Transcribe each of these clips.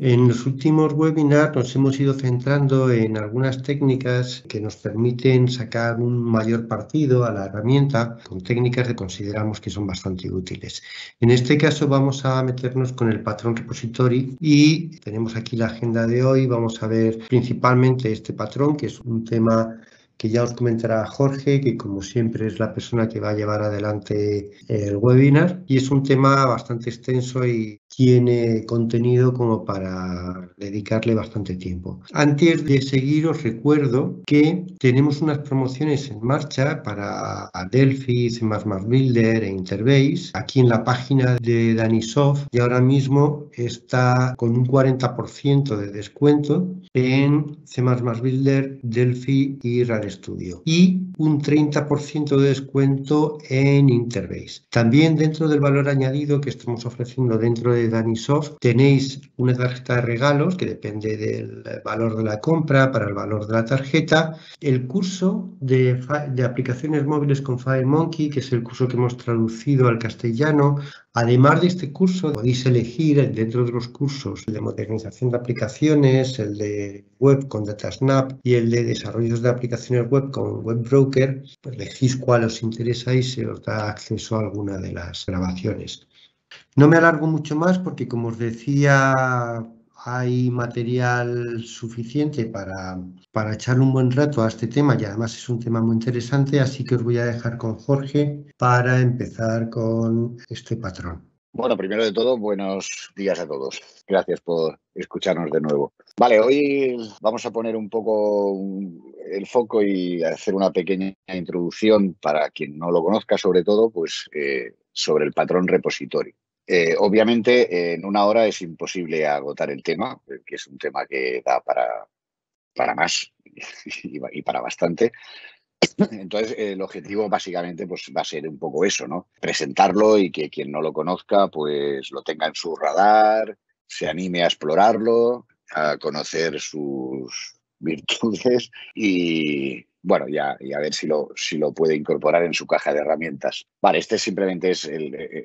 En los últimos webinars nos hemos ido centrando en algunas técnicas que nos permiten sacar un mayor partido a la herramienta con técnicas que consideramos que son bastante útiles. En este caso vamos a meternos con el patrón repository y tenemos aquí la agenda de hoy. Vamos a ver principalmente este patrón, que es un tema que ya os comentará Jorge, que como siempre es la persona que va a llevar adelante el webinar, y es un tema bastante extenso y tiene contenido como para dedicarle bastante tiempo. Antes de seguir, os recuerdo que tenemos unas promociones en marcha para Delphi, C++ Builder e Interbase aquí en la página de Danisoft, y ahora mismo está con un 40% de descuento en C++ Builder, Delphi y RARStudio y un 30% de descuento en Interbase. También dentro del valor añadido que estamos ofreciendo dentro de Danisoft tenéis una tarjeta de regalos que depende del valor de la compra para el valor de la tarjeta, el curso de aplicaciones móviles con FireMonkey, que es el curso que hemos traducido al castellano. Además de este curso, podéis elegir dentro de los cursos el de modernización de aplicaciones, el de web con DataSnap y el de desarrollos de aplicaciones web con WebBroker. Pues elegís cuál os interesa y se os da acceso a alguna de las grabaciones. No me alargo mucho más porque, como os decía, hay material suficiente para echarle un buen rato a este tema y además es un tema muy interesante, así que os voy a dejar con Jorge para empezar con este patrón. Bueno, primero de todo, buenos días a todos. Gracias por escucharnos de nuevo. Vale, hoy vamos a poner un poco el foco y hacer una pequeña introducción para quien no lo conozca, sobre todo, pues sobre el patrón repository. Obviamente, en una hora es imposible agotar el tema, que es un tema que da para más y para bastante. Entonces, el objetivo básicamente pues, va a ser un poco eso, ¿no? Presentarlo y que quien no lo conozca pues lo tenga en su radar, se anime a explorarlo, a conocer sus virtudes y, bueno, y a ver si lo puede incorporar en su caja de herramientas. Vale, este simplemente es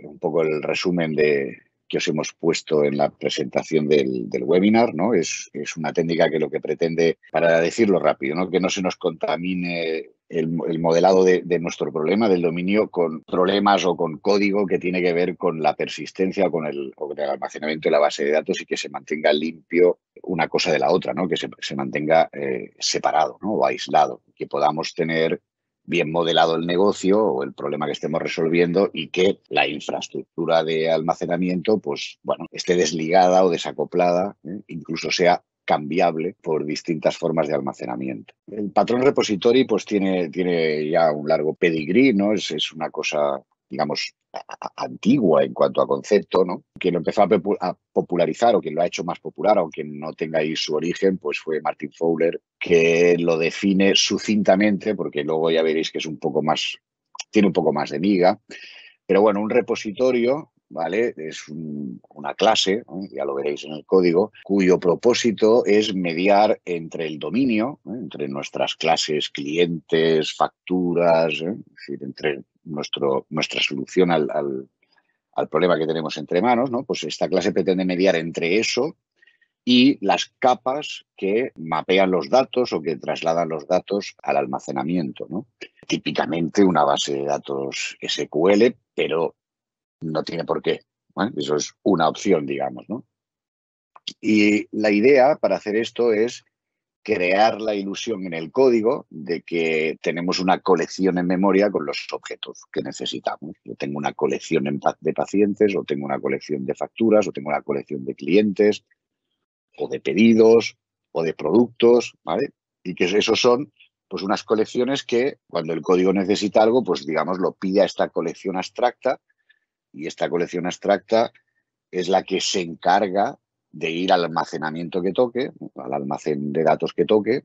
un poco el resumen que os hemos puesto en la presentación del webinar, ¿no? Es una técnica que lo que pretende, para decirlo rápido, ¿no? Que no se nos contamine el modelado de nuestro problema, del dominio, con problemas o con código que tiene que ver con la persistencia o con el almacenamiento de la base de datos y que se mantenga limpio una cosa de la otra, ¿no? Que se mantenga separado, ¿no? O aislado, que podamos tener bien modelado el negocio o el problema que estemos resolviendo y que la infraestructura de almacenamiento, pues bueno, esté desligada o desacoplada, incluso sea cambiable por distintas formas de almacenamiento. El patrón repository pues tiene ya un largo pedigrí, ¿no? Es una cosa, digamos, antigua en cuanto a concepto, ¿no? Quien lo empezó a popularizar o quien lo ha hecho más popular, aunque no tenga ahí su origen, pues fue Martin Fowler, que lo define sucintamente, porque luego ya veréis que es un poco más, tiene un poco más de miga. Pero bueno, un repositorio, ¿vale? Es una clase, ya lo veréis en el código, cuyo propósito es mediar entre el dominio, entre nuestras clases, clientes, facturas, es decir, entre nuestra solución al problema que tenemos entre manos, ¿no? Pues esta clase pretende mediar entre eso y las capas que mapean los datos o que trasladan los datos al almacenamiento, ¿no? Típicamente una base de datos SQL, pero no tiene por qué. ¿Vale? Eso es una opción, digamos, ¿no? Y la idea para hacer esto es crear la ilusión en el código de que tenemos una colección en memoria con los objetos que necesitamos. Yo tengo una colección de pacientes, o tengo una colección de facturas, o tengo una colección de clientes, o de pedidos, o de productos, ¿vale? Y que esos son pues unas colecciones que cuando el código necesita algo, pues digamos lo pide a esta colección abstracta, y esta colección abstracta es la que se encarga de ir al almacenamiento que toque, al almacén de datos que toque.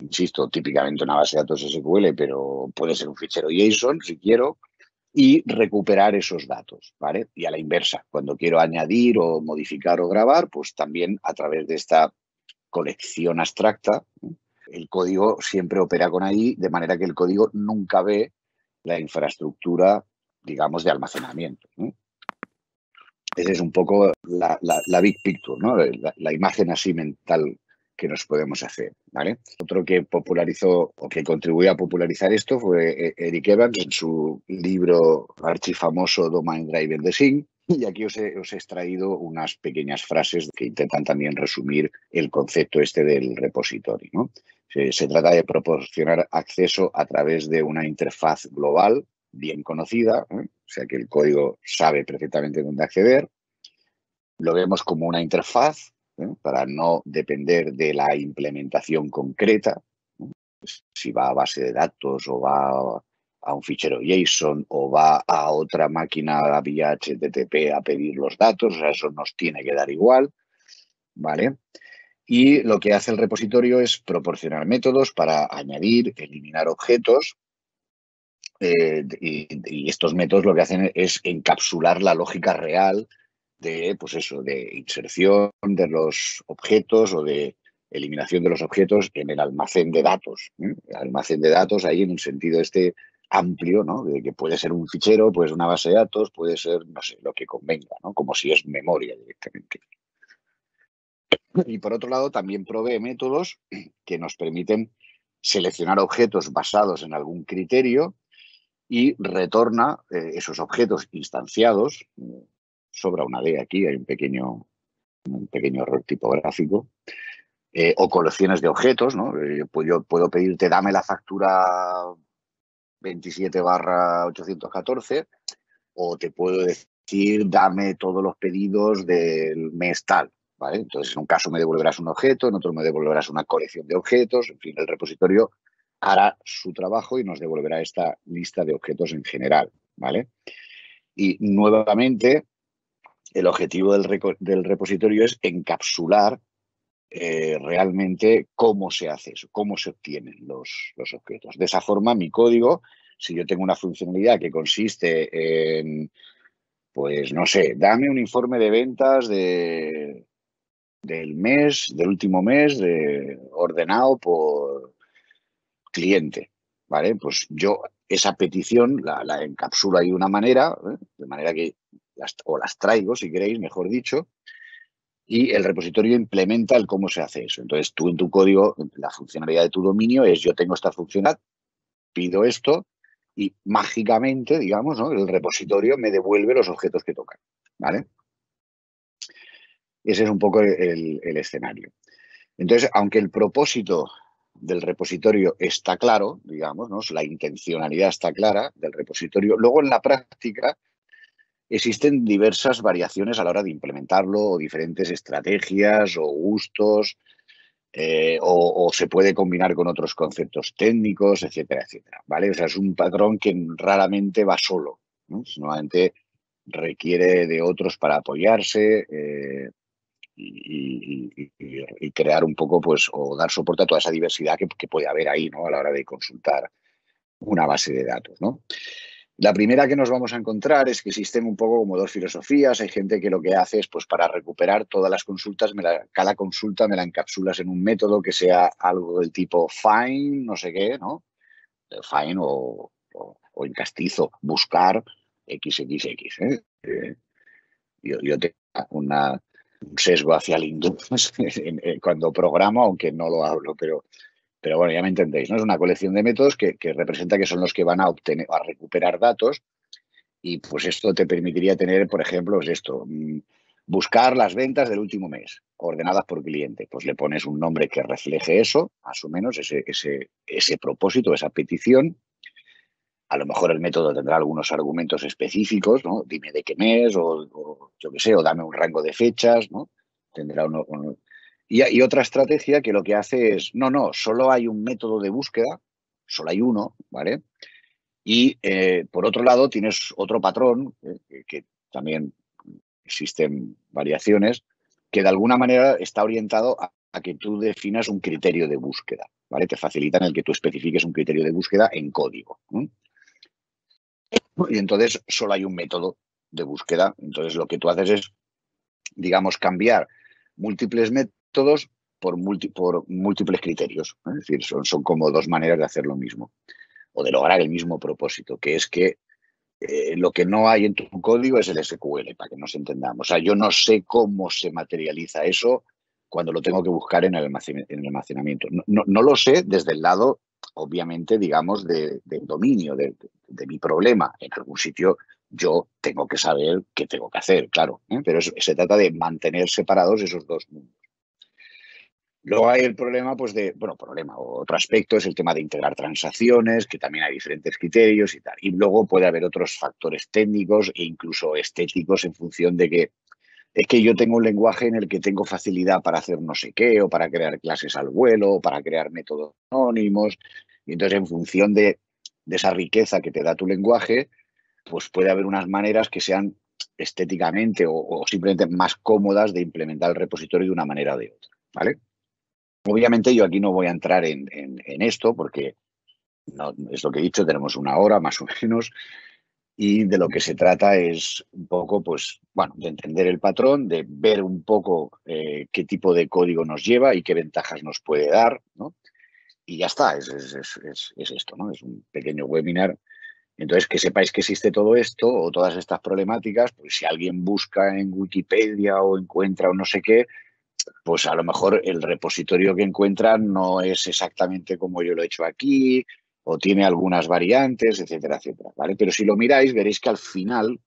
Insisto, típicamente una base de datos SQL, pero puede ser un fichero JSON si quiero, y recuperar esos datos, ¿vale? Y a la inversa, cuando quiero añadir o modificar o grabar, pues también a través de esta colección abstracta, el código siempre opera con ahí, de manera que el código nunca ve la infraestructura digamos, de almacenamiento, ¿no? Esa es un poco la big picture, ¿no? La imagen así mental que nos podemos hacer, ¿vale? Otro que popularizó o que contribuyó a popularizar esto fue Eric Evans en su libro archifamoso Domain Driven Design. Y aquí os he extraído unas pequeñas frases que intentan también resumir el concepto este del repository, ¿no? Se trata de proporcionar acceso a través de una interfaz global bien conocida, ¿eh? O sea que el código sabe perfectamente dónde acceder. Lo vemos como una interfaz, ¿eh? Para no depender de la implementación concreta, ¿eh? Si va a base de datos o va a un fichero JSON o va a otra máquina vía HTTP a pedir los datos, o sea, eso nos tiene que dar igual, ¿vale? Y lo que hace el repositorio es proporcionar métodos para añadir, eliminar objetos, y estos métodos lo que hacen es encapsular la lógica real de, pues eso, de inserción de los objetos o de eliminación de los objetos en el almacén de datos, ¿eh? El almacén de datos ahí en un sentido amplio, ¿no? De que puede ser un fichero, puede ser una base de datos, puede ser, no sé, lo que convenga, ¿no? Como si es memoria directamente. Y por otro lado, también provee métodos que nos permiten seleccionar objetos basados en algún criterio y retorna esos objetos instanciados. Sobra una D aquí, hay un pequeño error tipográfico. O colecciones de objetos, ¿no? Yo puedo pedirte, dame la factura 27/814, o te puedo decir, dame todos los pedidos del mes tal, ¿vale? Entonces, en un caso me devolverás un objeto, en otro me devolverás una colección de objetos, en fin, el repositorio hará su trabajo y nos devolverá esta lista de objetos en general, ¿vale? Y nuevamente, el objetivo del repositorio es encapsular realmente cómo se hace eso, cómo se obtienen los objetos. De esa forma, mi código, si yo tengo una funcionalidad que consiste en, pues no sé, dame un informe de ventas del último mes, ordenado por cliente, ¿vale? Pues yo esa petición la encapsulo ahí de una manera, de manera que las traigo, si queréis, mejor dicho, y el repositorio implementa el cómo se hace eso. Entonces, tú en tu código, la funcionalidad de tu dominio es: yo tengo esta funcionalidad, pido esto y mágicamente, digamos, ¿no?, el repositorio me devuelve los objetos que tocan, ¿vale? Ese es un poco el escenario. Entonces, aunque el propósito del repositorio está claro, digamos, ¿no?, la intencionalidad está clara del repositorio, luego en la práctica existen diversas variaciones a la hora de implementarlo, o diferentes estrategias o gustos, o se puede combinar con otros conceptos técnicos, etcétera, etcétera, ¿vale? O sea, es un patrón que raramente va solo, ¿no? Normalmente requiere de otros para apoyarse, y crear un poco, pues, o dar soporte a toda esa diversidad que puede haber ahí, ¿no?, a la hora de consultar una base de datos, ¿no? La primera que nos vamos a encontrar es que existen un poco como dos filosofías. Hay gente que lo que hace es, pues, para recuperar todas las consultas, cada consulta me la encapsulas en un método que sea algo del tipo find, no sé qué, ¿no? Find o en castizo, buscar XXX, ¿eh? Yo tengo un sesgo hacia el inglés cuando programo, aunque no lo hablo, pero bueno, ya me entendéis, ¿no? Es una colección de métodos que representa que son los que van a recuperar datos, y pues esto te permitiría tener, por ejemplo, buscar las ventas del último mes, ordenadas por cliente. Pues le pones un nombre que refleje eso, más o menos, ese propósito, esa petición. A lo mejor el método tendrá algunos argumentos específicos, ¿no? Dime de qué mes, o yo qué sé, o dame un rango de fechas, ¿no? Tendrá uno. Y otra estrategia que lo que hace es, no, solo hay un método de búsqueda, solo hay uno, ¿vale? Y por otro lado tienes otro patrón, que también existen variaciones, que de alguna manera está orientado a que tú definas un criterio de búsqueda, ¿vale? Te facilitan el que tú especifiques un criterio de búsqueda en código, ¿no? Y entonces solo hay un método de búsqueda. Entonces lo que tú haces es, digamos, cambiar múltiples métodos por múltiples criterios, ¿eh? Es decir, son como dos maneras de hacer lo mismo, o de lograr el mismo propósito, que es que Lo que no hay en tu código es el SQL, para que nos entendamos. O sea, yo no sé cómo se materializa eso cuando lo tengo que buscar en el almacenamiento. No lo sé desde el lado, obviamente, digamos, del dominio, de mi problema. En algún sitio yo tengo que saber qué tengo que hacer, claro, ¿eh? Pero se trata de mantener separados esos dos mundos. Luego hay el problema, pues otro aspecto es el tema de integrar transacciones, que también hay diferentes criterios y tal. Y luego puede haber otros factores técnicos e incluso estéticos en función de que es que yo tengo un lenguaje en el que tengo facilidad para hacer no sé qué, o para crear clases al vuelo, o para crear métodos anónimos. Y entonces, en función de esa riqueza que te da tu lenguaje, pues puede haber unas maneras que sean estéticamente o simplemente más cómodas de implementar el repositorio de una manera o de otra, ¿vale? Obviamente yo aquí no voy a entrar en esto porque no, es lo que he dicho, tenemos una hora más o menos y de lo que se trata es un poco, pues, bueno, de entender el patrón, de ver un poco qué tipo de código nos lleva y qué ventajas nos puede dar, ¿no? Y ya está, es esto, ¿no? Es un pequeño webinar. Entonces, que sepáis que existe todo esto o todas estas problemáticas, pues si alguien busca en Wikipedia o encuentra o no sé qué, pues a lo mejor el repositorio que encuentran no es exactamente como yo lo he hecho aquí, o tiene algunas variantes, etcétera, etcétera, ¿vale? Pero si lo miráis, veréis que al final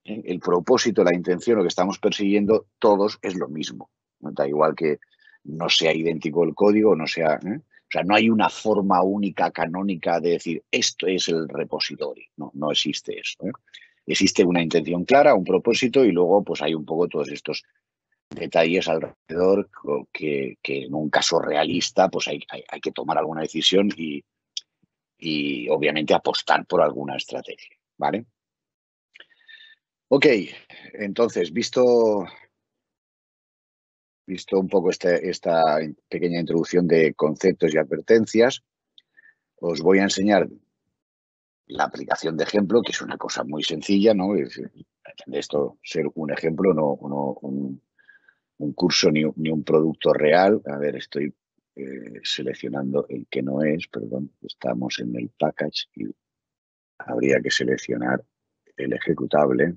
el propósito, la intención, lo que estamos persiguiendo todos es lo mismo, ¿no? Da igual que no sea idéntico el código, no sea... O sea, no hay una forma única, canónica de decir esto es el repositorio, no existe eso, ¿eh? Existe una intención clara, un propósito y luego pues hay un poco todos estos detalles alrededor que en un caso realista pues hay que tomar alguna decisión y obviamente apostar por alguna estrategia, ¿vale? Ok, entonces, visto un poco esta pequeña introducción de conceptos y advertencias, os voy a enseñar la aplicación de ejemplo, que es una cosa muy sencilla, ¿no? Pretende esto ser un ejemplo, no un curso ni un producto real. A ver, estoy seleccionando el que no es, perdón, estamos en el package y habría que seleccionar el ejecutable.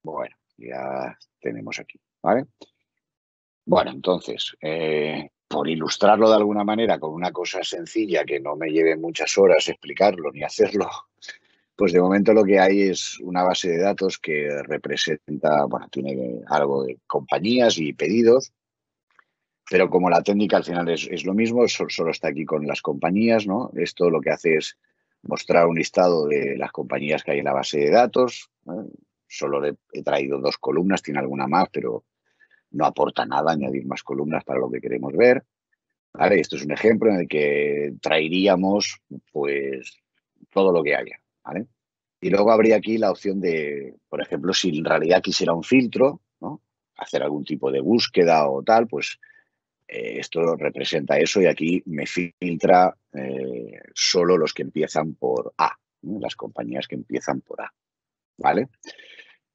Bueno, ya tenemos aquí, ¿vale? Bueno, entonces, por ilustrarlo de alguna manera con una cosa sencilla que no me lleve muchas horas explicarlo ni hacerlo, pues de momento lo que hay es una base de datos que representa, bueno, tiene algo de compañías y pedidos, pero como la técnica al final es lo mismo, solo está aquí con las compañías, ¿no? Esto lo que hace es mostrar un listado de las compañías que hay en la base de datos, ¿no? Solo le he traído 2 columnas, tiene alguna más, pero no aporta nada añadir más columnas para lo que queremos ver, ¿vale? Esto es un ejemplo en el que traeríamos, pues, todo lo que haya, ¿vale? Y luego habría aquí la opción de, por ejemplo, si en realidad quisiera un filtro, ¿no? Hacer algún tipo de búsqueda o tal, pues esto representa eso y aquí me filtra solo los que empiezan por A, ¿no? Las compañías que empiezan por A, ¿vale?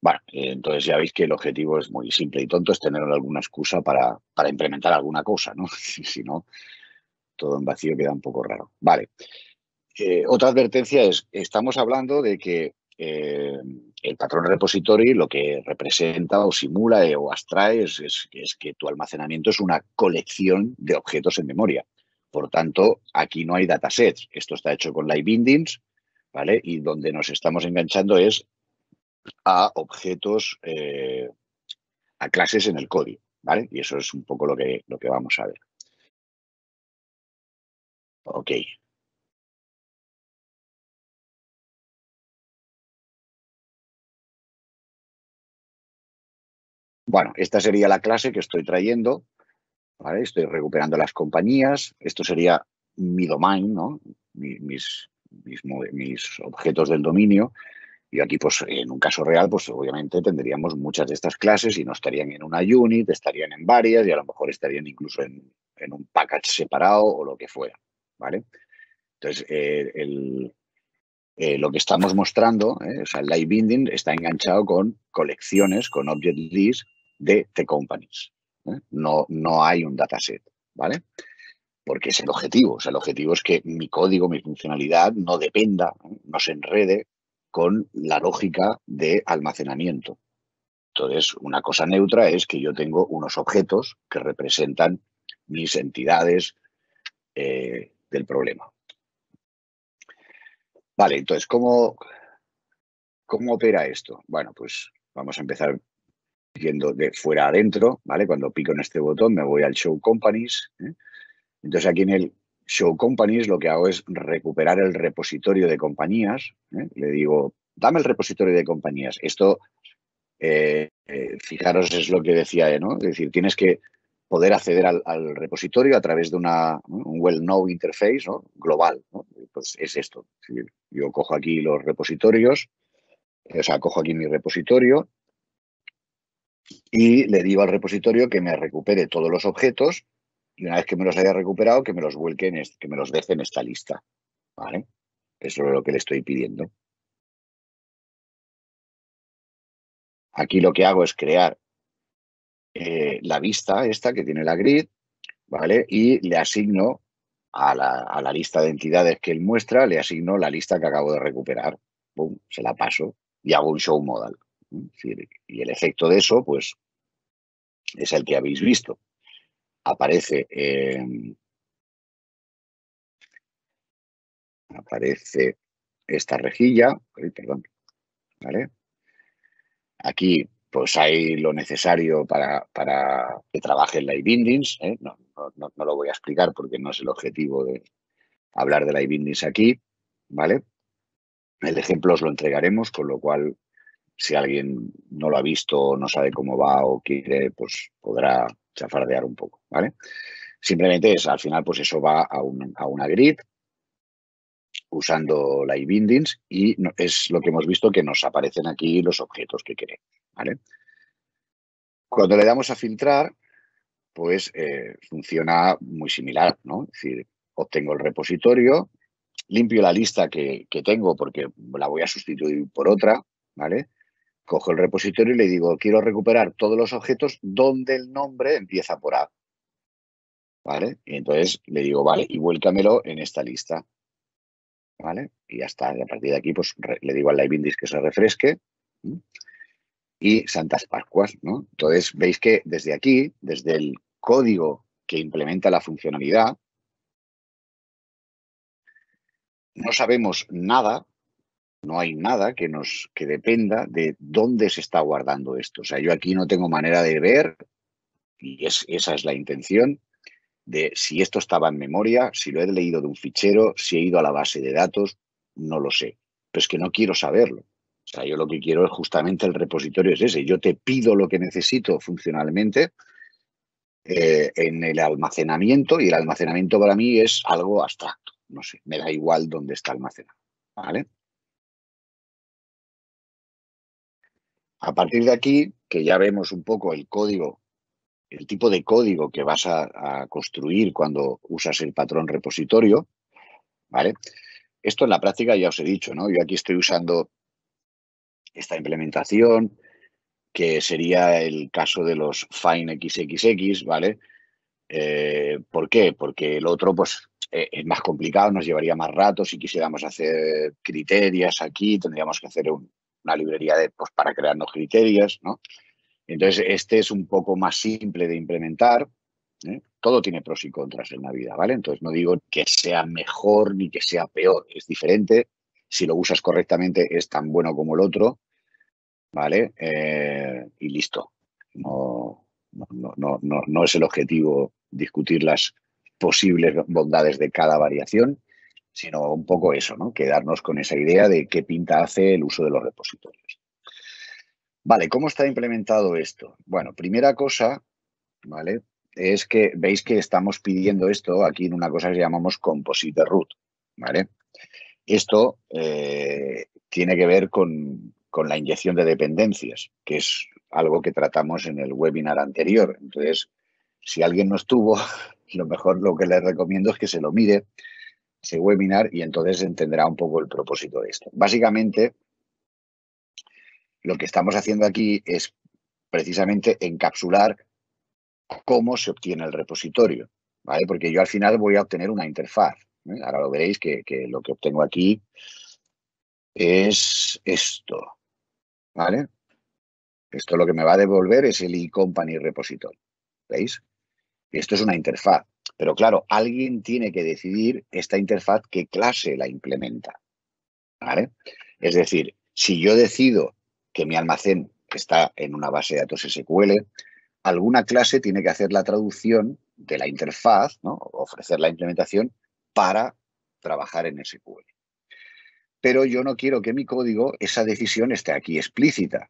Bueno, entonces ya veis que el objetivo es muy simple y tonto, es tener alguna excusa para implementar alguna cosa, ¿no? Si no, todo en vacío queda un poco raro. Vale. Otra advertencia es, estamos hablando de que el patrón repository lo que representa o simula o abstrae es que tu almacenamiento es una colección de objetos en memoria. Por tanto, aquí no hay datasets. Esto está hecho con live bindings, ¿vale? Y donde nos estamos enganchando es a objetos, a clases en el código, ¿vale? Y eso es un poco lo que vamos a ver. Ok. Bueno, esta sería la clase que estoy trayendo, ¿vale? Estoy recuperando las compañías. Esto sería mi domain, ¿no? Mis objetos del dominio. Y aquí, pues, en un caso real, pues obviamente tendríamos muchas de estas clases y no estarían en una unit, estarían en varias y a lo mejor estarían incluso en un package separado o lo que fuera, ¿vale? Entonces, lo que estamos mostrando, o sea, el live binding está enganchado con colecciones, con object list de T-Companies. No hay un dataset, ¿vale? Porque es el objetivo. O sea, el objetivo es que mi código, mi funcionalidad no dependa, no se enrede con la lógica de almacenamiento. Entonces, una cosa neutra es que yo tengo unos objetos que representan mis entidades del problema. Vale, entonces, ¿cómo opera esto? Bueno, pues vamos a empezar yendo de fuera a adentro, ¿vale? Cuando pico en este botón me voy al Show Companies. Entonces, aquí en el Show Companies lo que hago es recuperar el repositorio de compañías. Le digo, dame el repositorio de compañías. Esto, fijaros, es lo que decía, ¿no? Es decir, tienes que poder acceder al repositorio a través de un well-known interface, ¿no? Global, ¿no? Pues es esto. Es decir, yo cojo aquí los repositorios, o sea, cojo aquí mi repositorio y le digo al repositorio que me recupere todos los objetos y una vez que me los haya recuperado, que me los vuelque, que me los deje en esta lista. ¿Vale? Eso es lo que le estoy pidiendo. Aquí lo que hago es crear la vista esta que tiene la grid, ¿vale? Y le asigno a la lista de entidades que él muestra, le asigno la lista que acabo de recuperar. Pum, se la paso y hago un show modal. Y el efecto de eso, pues, es el que habéis visto. Aparece esta rejilla, perdón, ¿vale? Aquí pues hay lo necesario para que trabaje en live bindings. No lo voy a explicar porque no es el objetivo de hablar de live bindings aquí, ¿vale? El ejemplo os lo entregaremos, con lo cual si alguien no lo ha visto, no sabe cómo va o quiere, pues podrá chafardear un poco, ¿vale? Simplemente al final, pues eso va a una grid usando live bindings y es lo que hemos visto que nos aparecen aquí los objetos que queremos, ¿vale? Cuando le damos a filtrar, pues funciona muy similar, ¿no? Es decir, obtengo el repositorio, limpio la lista que tengo porque la voy a sustituir por otra, ¿vale? Cojo el repositorio y le digo, quiero recuperar todos los objetos donde el nombre empieza por A, ¿vale? Y entonces le digo, vale, y vuélcamelo en esta lista, ¿vale? Y ya está. Y a partir de aquí, pues le digo al live bindings que se refresque y Santas Pascuas, ¿no? Entonces veis que desde aquí, desde el código que implementa la funcionalidad, no sabemos nada, no hay nada que dependa de dónde se está guardando esto. O sea, yo aquí no tengo manera de ver, y esa es la intención, de si esto estaba en memoria, si lo he leído de un fichero, si he ido a la base de datos, no lo sé. Pero es que no quiero saberlo. O sea, yo lo que quiero es justamente el repositorio es ese. Yo te pido lo que necesito funcionalmente en el almacenamiento y el almacenamiento para mí es algo abstracto. No sé, me da igual dónde está almacenado. ¿Vale? A partir de aquí, que ya vemos un poco el código, el tipo de código que vas a construir cuando usas el patrón repositorio, ¿vale? Esto en la práctica ya os he dicho, ¿no? Yo aquí estoy usando esta implementación, que sería el caso de los fine XXX, ¿vale? ¿Por qué? Porque el otro, pues, es más complicado, nos llevaría más rato. Si quisiéramos hacer criterios aquí, tendríamos que hacer una librería pues, para crearnos criterios, ¿no? Entonces, este es un poco más simple de implementar. Todo tiene pros y contras en la vida, ¿vale? Entonces, no digo que sea mejor ni que sea peor, es diferente. Si lo usas correctamente, es tan bueno como el otro, ¿vale? Y listo. No es el objetivo discutir las posibles bondades de cada variación, sino un poco eso, ¿no? Quedarnos con esa idea de qué pinta hace el uso de los repositorios. Vale, ¿cómo está implementado esto? Bueno, primera cosa, ¿vale? Es que veis que estamos pidiendo esto aquí en una cosa que llamamos composite root, ¿vale? Esto tiene que ver con la inyección de dependencias, que es algo que tratamos en el webinar anterior. Entonces, si alguien no estuvo, lo mejor lo que les recomiendo es que se lo mire, ese webinar y entonces entenderá un poco el propósito de esto. Básicamente, lo que estamos haciendo aquí es precisamente encapsular cómo se obtiene el repositorio, ¿vale? Porque yo al final voy a obtener una interfaz, ¿eh? Ahora lo veréis que lo que obtengo aquí es esto, ¿vale? Esto lo que me va a devolver es el eCompany repository, ¿veis? Esto es una interfaz, pero claro, alguien tiene que decidir esta interfaz qué clase la implementa, ¿vale? Es decir, si yo decido que mi almacén está en una base de datos SQL, alguna clase tiene que hacer la traducción de la interfaz, ¿no? Ofrecer la implementación para trabajar en SQL. Pero yo no quiero que mi código, esa decisión esté aquí explícita,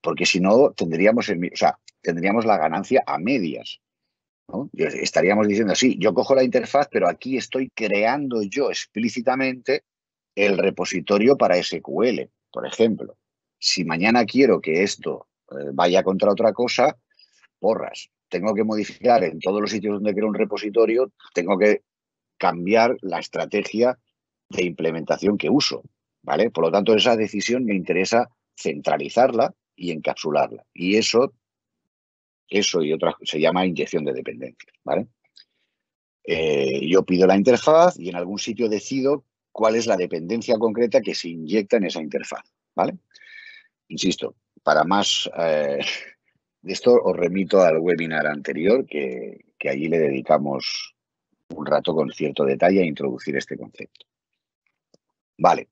porque si no tendríamos la ganancia a medias, ¿no? Estaríamos diciendo, sí, yo cojo la interfaz, pero aquí estoy creando yo explícitamente el repositorio para SQL, por ejemplo. Si mañana quiero que esto vaya contra otra cosa, porras, tengo que modificar en todos los sitios donde quiero un repositorio, tengo que cambiar la estrategia de implementación que uso, ¿vale? Por lo tanto, esa decisión me interesa centralizarla y encapsularla. Y eso y otras se llama inyección de dependencias, ¿vale? Yo pido la interfaz y en algún sitio decido cuál es la dependencia concreta que se inyecta en esa interfaz, ¿vale? Insisto, para más de esto os remito al webinar anterior que allí le dedicamos un rato con cierto detalle a introducir este concepto. Vale.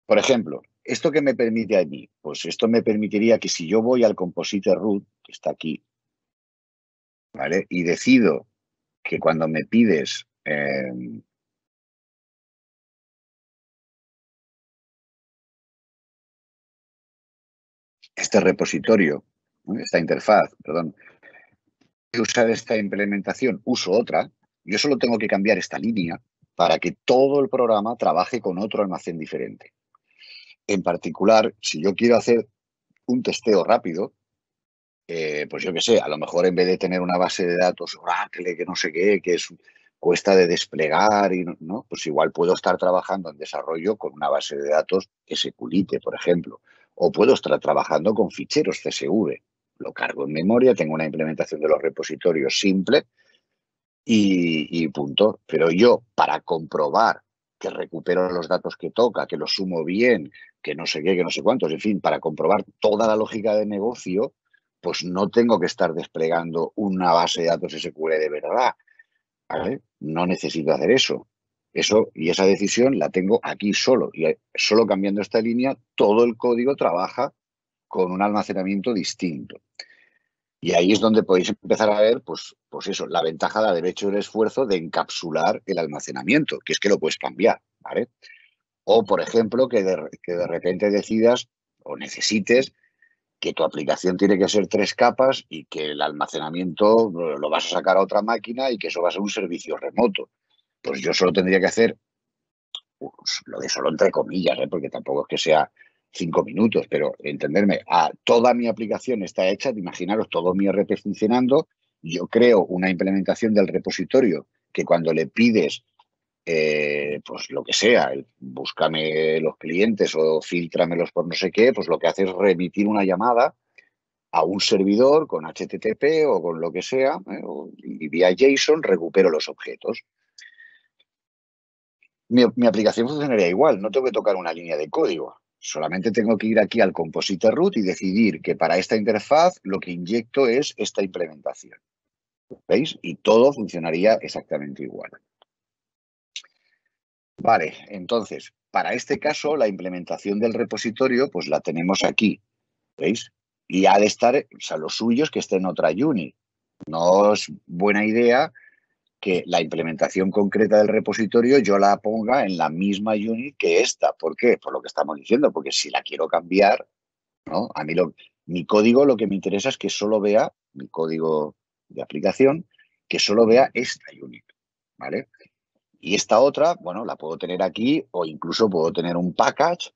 Por ejemplo, ¿esto qué me permite a mí? Pues esto me permitiría que si yo voy al composite root, que está aquí, ¿vale? Y decido que cuando me pides este repositorio, ¿no? Esta interfaz, perdón, de usar esta implementación, uso otra, yo solo tengo que cambiar esta línea para que todo el programa trabaje con otro almacén diferente. En particular, si yo quiero hacer un testeo rápido, pues yo qué sé, a lo mejor en vez de tener una base de datos Oracle, que no sé qué, cuesta de desplegar, ¿no? Pues igual puedo estar trabajando en desarrollo con una base de datos SQLite, por ejemplo, o puedo estar trabajando con ficheros CSV. Lo cargo en memoria, tengo una implementación de los repositorios simple y punto. Pero yo, para comprobar que recupero los datos que toca, que los sumo bien, que no sé qué, que no sé cuántos, en fin, para comprobar toda la lógica de negocio, pues no tengo que estar desplegando una base de datos SQL de verdad, ¿vale? No necesito hacer eso. Y esa decisión la tengo aquí solo. Y solo cambiando esta línea, todo el código trabaja con un almacenamiento distinto. Y ahí es donde podéis empezar a ver, pues eso, la ventaja de haber hecho el esfuerzo de encapsular el almacenamiento, que es que lo puedes cambiar, ¿vale? O, por ejemplo, que de repente decidas o necesites que tu aplicación tiene que ser 3 capas y que el almacenamiento lo vas a sacar a otra máquina y que eso va a ser un servicio remoto. Pues yo solo tendría que hacer, pues, lo de solo entre comillas, porque tampoco es que sea 5 minutos, pero entenderme, toda mi aplicación está hecha, imaginaros todo mi RP funcionando, yo creo una implementación del repositorio que cuando le pides pues lo que sea, búscame los clientes o fíltramelos por no sé qué, pues lo que hace es remitir una llamada a un servidor con HTTP o con lo que sea, y vía JSON recupero los objetos. Mi aplicación funcionaría igual, no tengo que tocar una línea de código. Solamente tengo que ir aquí al composite root y decidir que para esta interfaz lo que inyecto es esta implementación. ¿Veis? Y todo funcionaría exactamente igual. Vale, entonces, para este caso, la implementación del repositorio, pues la tenemos aquí, ¿veis? Y ha de estar, o sea, lo suyo es que esté en otra unit. No es buena idea que la implementación concreta del repositorio yo la ponga en la misma unit que esta. ¿Por qué? Por lo que estamos diciendo, porque si la quiero cambiar, ¿no? A mí mi código lo que me interesa es que solo vea, mi código de aplicación, que solo vea esta unit, ¿vale? Y esta otra, bueno, la puedo tener aquí o incluso puedo tener un package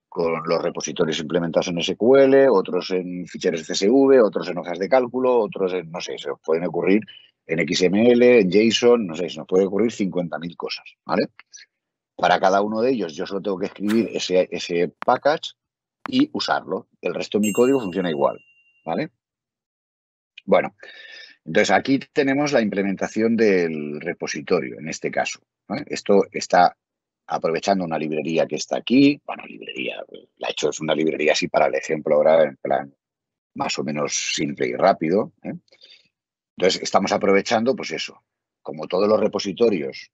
con los repositorios implementados en SQL, otros en ficheros CSV, otros en hojas de cálculo, otros en, no sé, se os pueden ocurrir en XML, en JSON, no sé, se nos puede ocurrir 50.000 cosas, ¿vale? Para cada uno de ellos yo solo tengo que escribir ese package y usarlo. El resto de mi código funciona igual, ¿vale? Bueno, entonces aquí tenemos la implementación del repositorio, en este caso, ¿vale? Esto está aprovechando una librería que está aquí. Bueno, librería, la he hecho, es una librería así para el ejemplo ahora, en plan más o menos simple y rápido, ¿eh? Entonces, estamos aprovechando, pues eso, como todos los repositorios,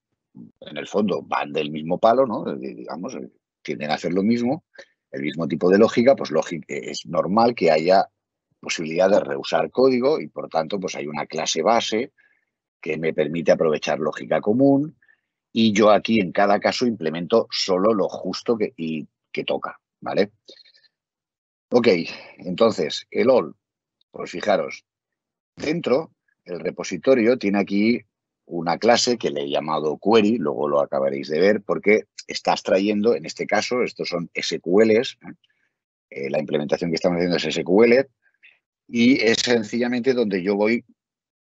en el fondo, van del mismo palo, ¿no? Digamos, tienden a hacer lo mismo, el mismo tipo de lógica, pues es normal que haya posibilidad de reusar código y, por tanto, pues hay una clase base que me permite aprovechar lógica común y yo aquí, en cada caso, implemento solo lo justo que toca, ¿vale? Ok, entonces, el all, pues fijaros, dentro, el repositorio tiene aquí una clase que le he llamado query, luego lo acabaréis de ver, porque está extrayendo, en este caso, estos son SQLs, la implementación que estamos haciendo es SQL, y es sencillamente donde yo voy,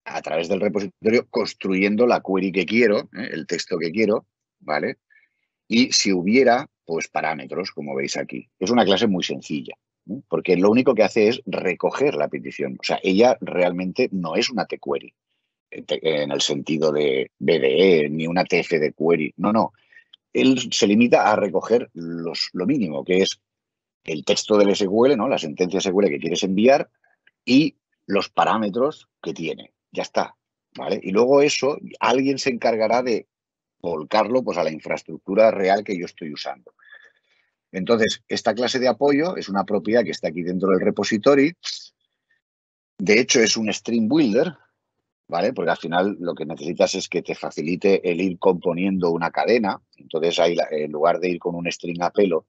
a través del repositorio, construyendo la query que quiero, el texto que quiero, ¿vale? Y si hubiera, pues parámetros, como veis aquí. Es una clase muy sencilla, ¿no? Porque lo único que hace es recoger la petición. O sea, ella realmente no es una tQuery en el sentido de BDE ni una TF de query. No, no. Él se limita a recoger lo mínimo, que es el texto del SQL, ¿no? La sentencia SQL que quieres enviar y los parámetros que tiene. Ya está, ¿vale? Y luego eso, alguien se encargará de volcarlo pues a la infraestructura real que yo estoy usando. Entonces, esta clase de apoyo es una propiedad que está aquí dentro del repository. De hecho, es un string builder, ¿vale? Porque al final lo que necesitas es que te facilite el ir componiendo una cadena. Entonces, en lugar de ir con un string a pelo,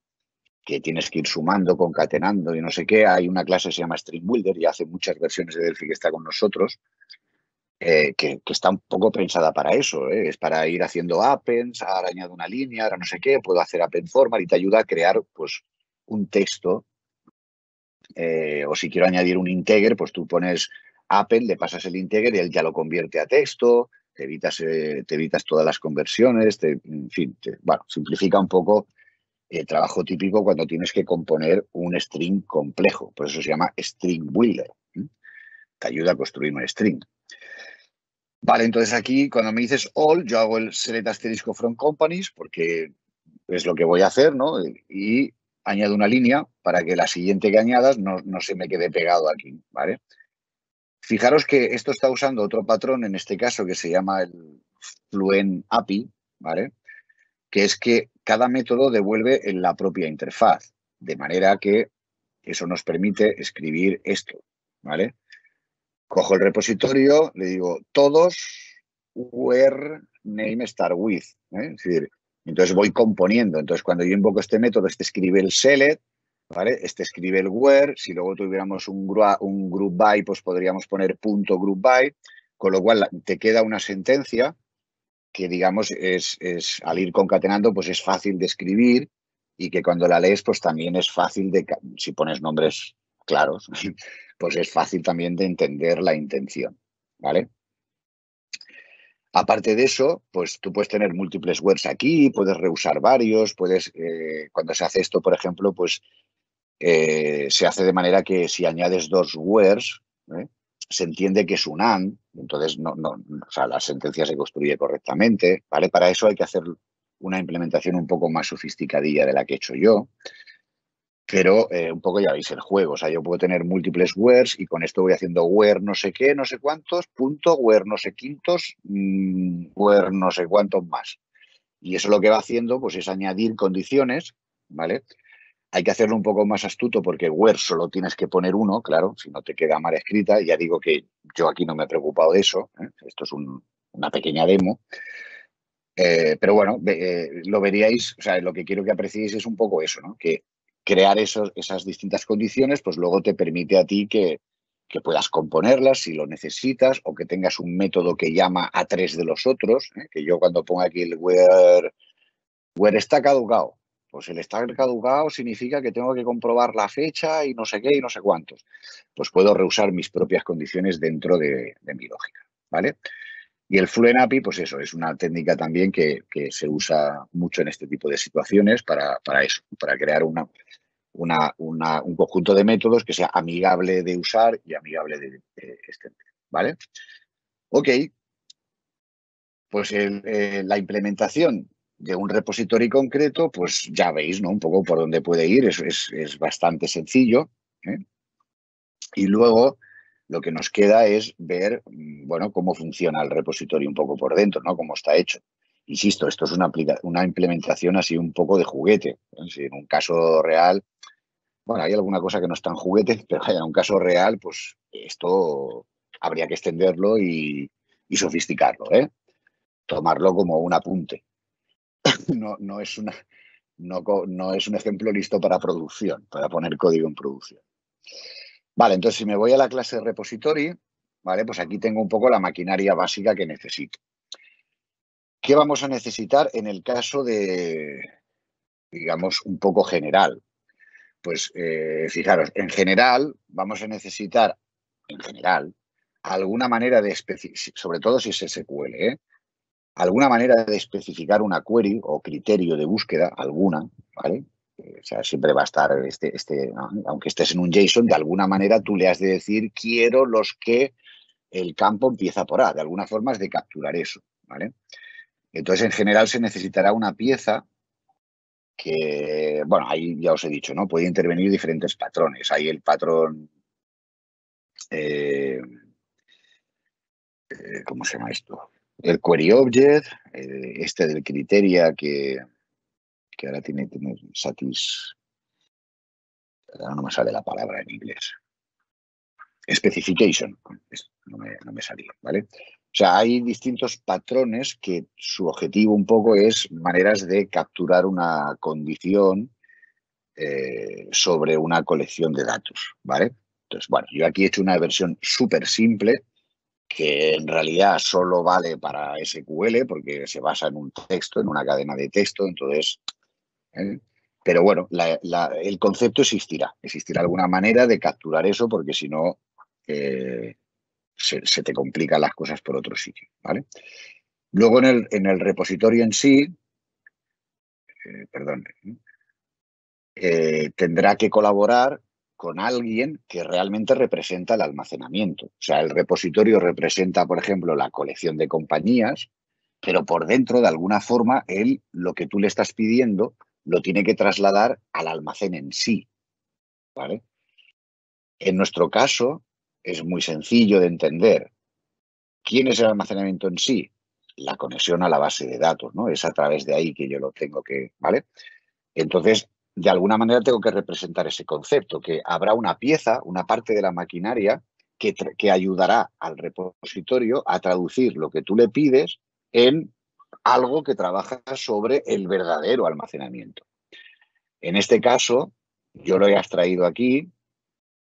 que tienes que ir sumando, concatenando y no sé qué, hay una clase que se llama string builder y hace muchas versiones de Delphi que está con nosotros, que está un poco pensada para eso, ¿eh? Es para ir haciendo appends, ahora añado una línea, ahora no sé qué, puedo hacer append format y te ayuda a crear pues un texto, o si quiero añadir un integer, pues tú pones append, le pasas el integer y él ya lo convierte a texto, te evitas todas las conversiones, en fin, bueno, simplifica un poco el trabajo típico cuando tienes que componer un string complejo, por eso se llama string builder, ¿eh? Te ayuda a construir un string. Vale, entonces aquí cuando me dices all, yo hago el select asterisco from companies porque es lo que voy a hacer, ¿no? Y añado una línea para que la siguiente que añadas no se me quede pegado aquí, ¿vale? Fijaros que esto está usando otro patrón, en este caso, que se llama el Fluent API, ¿vale? Que es que cada método devuelve en la propia interfaz, de manera que eso nos permite escribir esto, ¿vale? Cojo el repositorio, le digo todos where name start with, ¿eh? Es decir, entonces voy componiendo. Entonces, cuando yo invoco este método, este escribe el select, ¿vale? Este escribe el where. Si luego tuviéramos un group by, pues podríamos poner punto group by, con lo cual te queda una sentencia que, digamos, es al ir concatenando, pues es fácil de escribir y que cuando la lees, pues también es fácil si pones nombres claros, pues es fácil también de entender la intención, ¿vale? Aparte de eso, pues tú puedes tener múltiples wheres aquí, puedes reusar varios, cuando se hace esto, por ejemplo, pues se hace de manera que si añades dos wheres, se entiende que es un AND, entonces o sea, la sentencia se construye correctamente, ¿vale? Para eso hay que hacer una implementación un poco más sofisticadilla de la que he hecho yo. Pero un poco ya veis el juego, o sea, yo puedo tener múltiples wheres y con esto voy haciendo where no sé qué, no sé cuántos, punto, where no sé quintos, where no sé cuántos más. Y eso lo que va haciendo pues es añadir condiciones, ¿vale? Hay que hacerlo un poco más astuto porque where solo tienes que poner uno, claro, si no te queda mal escrita. Ya digo que yo aquí no me he preocupado de eso, ¿eh? Esto es una pequeña demo. Pero bueno, lo veríais, o sea, lo que quiero que apreciéis es un poco eso, ¿no? Que crear esas distintas condiciones, pues luego te permite a ti que puedas componerlas si lo necesitas o que tengas un método que llama a tres de los otros, ¿eh? Que yo cuando pongo aquí el where está caducado, pues el está caducado significa que tengo que comprobar la fecha y no sé qué y no sé cuántos. Pues puedo reusar mis propias condiciones dentro de mi lógica, ¿vale? Y el Fluent API, pues eso, es una técnica también que se usa mucho en este tipo de situaciones para eso, para crear un conjunto de métodos que sea amigable de usar y amigable de extender, ¿vale? Ok, pues la implementación de un repositorio concreto, pues ya veis, ¿no? Un poco por dónde puede ir, es bastante sencillo, ¿eh? Y luego lo que nos queda es ver, bueno, cómo funciona el repositorio un poco por dentro, ¿no? Cómo está hecho. Insisto, esto es una implementación así un poco de juguete. Si en un caso real, bueno, hay alguna cosa que no es tan juguete, pero en un caso real, pues esto habría que extenderlo y sofisticarlo, ¿eh? Tomarlo como un apunte. No es no es un ejemplo listo para producción, para poner código en producción. Vale, entonces si me voy a la clase repository, vale, pues aquí tengo un poco la maquinaria básica que necesito. ¿Qué vamos a necesitar en el caso de, digamos, un poco general? Pues fijaros, en general vamos a necesitar, en general, alguna manera de especificar, sobre todo si es SQL, alguna manera de especificar una query o criterio de búsqueda, alguna, ¿vale? O sea, siempre va a estar aunque estés en un JSON, de alguna manera tú le has de decir, quiero los que el campo empieza por A. De alguna forma es de capturar eso, ¿vale? Entonces, en general se necesitará una pieza que, bueno, ahí ya os he dicho, ¿no? Puede intervenir diferentes patrones. Hay el patrón, ¿cómo se llama esto? El query object, este del criteria que ahora tiene ahora no me sale la palabra en inglés. Specification, no me salía, ¿vale? O sea, hay distintos patrones que su objetivo un poco es maneras de capturar una condición sobre una colección de datos, ¿vale? Entonces, bueno, yo aquí he hecho una versión súper simple que en realidad solo vale para SQL porque se basa en un texto, en una cadena de texto, entonces... Pero bueno, el concepto existirá. Existirá alguna manera de capturar eso porque si no se te complican las cosas por otro sitio, ¿vale? Luego en el repositorio en sí, perdón, tendrá que colaborar con alguien que realmente representa el almacenamiento. O sea, el repositorio representa, por ejemplo, la colección de compañías, pero por dentro, de alguna forma, él lo que tú le estás pidiendo lo tiene que trasladar al almacén en sí, ¿vale? En nuestro caso, es muy sencillo de entender. ¿Quién es el almacenamiento en sí? La conexión a la base de datos, ¿no? Es a través de ahí que yo lo tengo que, ¿vale? Entonces, de alguna manera tengo que representar ese concepto, que habrá una pieza, una parte de la maquinaria que ayudará al repositorio a traducir lo que tú le pides en algo que trabaja sobre el verdadero almacenamiento. En este caso, yo lo he extraído aquí,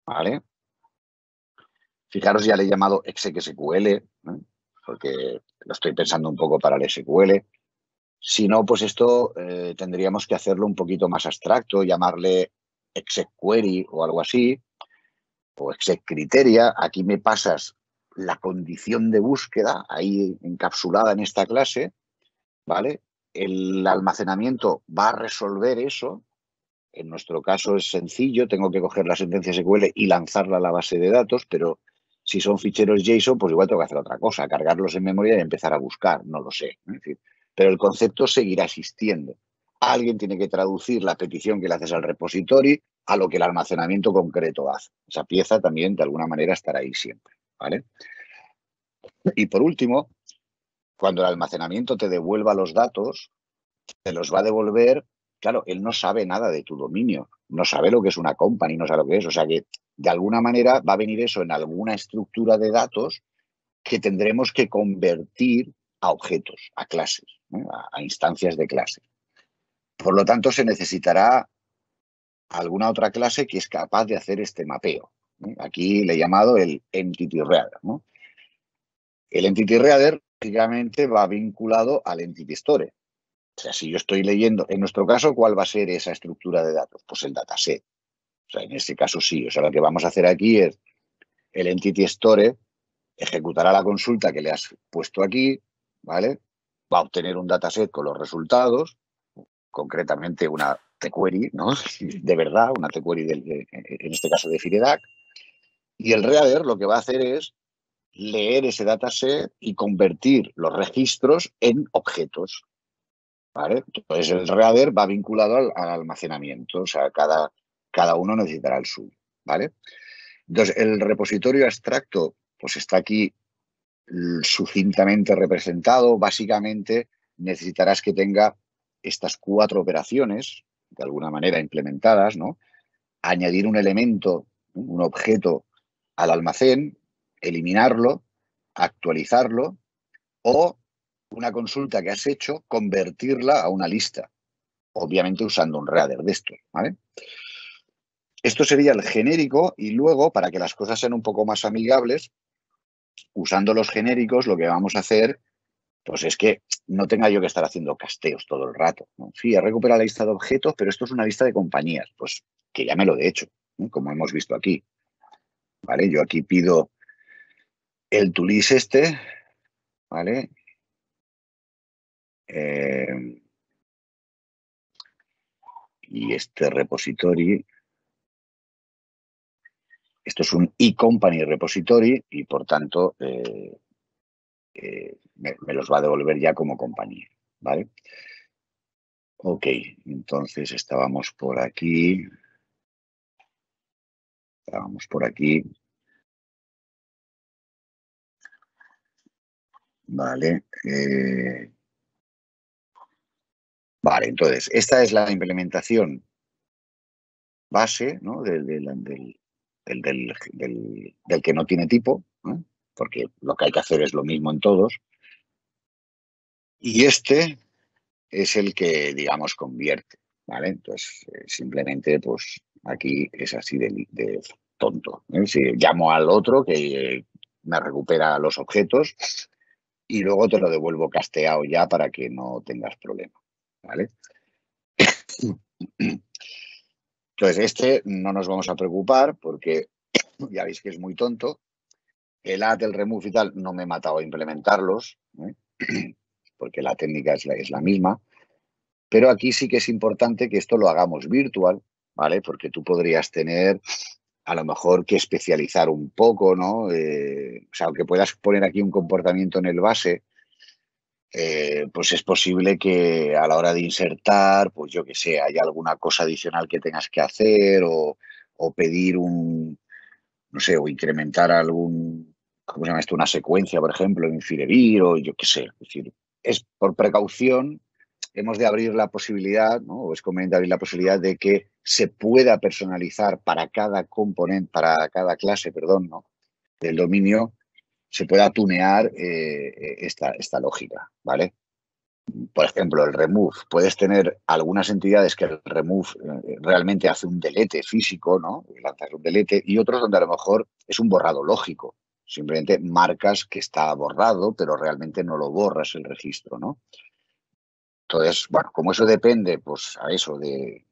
¿vale? Fijaros, ya le he llamado execSQL, ¿no? Porque lo estoy pensando un poco para el SQL. Si no, pues esto tendríamos que hacerlo un poquito más abstracto, llamarle execQuery o algo así, o execCriteria. Aquí me pasas la condición de búsqueda ahí encapsulada en esta clase, ¿vale? El almacenamiento va a resolver eso. En nuestro caso es sencillo, tengo que coger la sentencia SQL y lanzarla a la base de datos, pero si son ficheros JSON, pues igual tengo que hacer otra cosa, cargarlos en memoria y empezar a buscar, no lo sé. Es decir, pero el concepto seguirá existiendo. Alguien tiene que traducir la petición que le haces al repositorio a lo que el almacenamiento concreto hace. Esa pieza también, de alguna manera, estará ahí siempre, ¿vale? Y por último, cuando el almacenamiento te devuelva los datos, te los va a devolver. Claro, él no sabe nada de tu dominio, no sabe lo que es una company, no sabe lo que es. O sea que, de alguna manera, va a venir eso en alguna estructura de datos que tendremos que convertir a objetos, a clases, ¿eh? A instancias de clases. Por lo tanto, se necesitará alguna otra clase que es capaz de hacer este mapeo, ¿eh? Aquí le he llamado el Entity Reader, ¿no? El Entity Reader, lógicamente, va vinculado al Entity Store. O sea, si yo estoy leyendo, en nuestro caso, ¿cuál va a ser esa estructura de datos? Pues el dataset. O sea, en este caso sí. O sea, lo que vamos a hacer aquí es el Entity Store ejecutará la consulta que le has puesto aquí, ¿vale? Va a obtener un dataset con los resultados, concretamente una tQuery, ¿no? De verdad, una tQuery en este caso de Firedac. Y el Reader lo que va a hacer es leer ese dataset y convertir los registros en objetos, ¿vale? Entonces el Reader va vinculado al almacenamiento, o sea, cada uno necesitará el suyo, ¿vale? Entonces el repositorio abstracto pues está aquí sucintamente representado. Básicamente necesitarás que tenga estas 4 operaciones de alguna manera implementadas, ¿no? Añadir un elemento, un objeto al almacén, eliminarlo, actualizarlo o una consulta que has hecho, convertirla a una lista, obviamente usando un Reader de esto, ¿vale? Esto sería el genérico y luego, para que las cosas sean un poco más amigables, usando los genéricos, lo que vamos a hacer pues es que no tenga yo que estar haciendo casteos todo el rato, ¿no? Sí, he recuperado la lista de objetos, pero esto es una lista de compañías. Pues que ya me lo he hecho, ¿no? Como hemos visto aquí, ¿vale? Yo aquí pido el toolist este, ¿vale? Y este repository, esto es un eCompany repository y por tanto me los va a devolver ya como compañía, ¿vale? Ok, entonces estábamos por aquí. Vale. Vale, entonces, esta es la implementación base, ¿no? del que no tiene tipo, ¿no? Porque lo que hay que hacer es lo mismo en todos. Y este es el que, digamos, convierte, ¿vale? Entonces, simplemente, pues, aquí es así de tonto, ¿eh? Si llamo al otro que me recupera los objetos y luego te lo devuelvo casteado ya para que no tengas problema, ¿vale? Entonces, este no nos vamos a preocupar porque ya veis que es muy tonto. El add, el remove y tal, no me he matado a implementarlos, ¿eh? Porque la técnica es la misma. Pero aquí sí que es importante que esto lo hagamos virtual, ¿vale? Porque tú podrías tener a lo mejor que especializar un poco, ¿no? O sea, aunque puedas poner aquí un comportamiento en el base, pues es posible que a la hora de insertar, pues yo que sé, haya alguna cosa adicional que tengas que hacer o pedir no sé, o incrementar ¿cómo se llama esto? Una secuencia, por ejemplo, en Firebird o yo qué sé. Es decir, es por precaución, hemos de abrir la posibilidad, ¿no? O es conveniente abrir la posibilidad de que se pueda personalizar para cada componente, para cada clase, perdón, ¿no? Del dominio, se pueda tunear esta lógica, ¿vale? Por ejemplo, el remove. Puedes tener algunas entidades que el remove realmente hace un delete físico, ¿no? Lanzas un delete, y otros donde a lo mejor es un borrado lógico. Simplemente marcas que está borrado, pero realmente no lo borras el registro, ¿no? Entonces, bueno, como eso depende, pues a eso de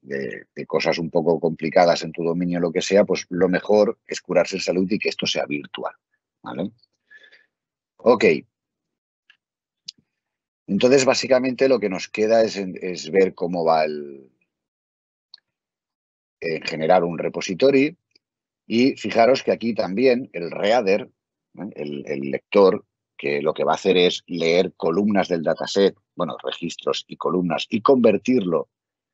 cosas un poco complicadas en tu dominio, lo que sea, pues lo mejor es curarse en salud y que esto sea virtual, ¿vale? Ok. Entonces, básicamente lo que nos queda es ver cómo va generar un repository y fijaros que aquí también el Reader, el lector, que lo que va a hacer es leer columnas del dataset, bueno, registros y columnas, y convertirlo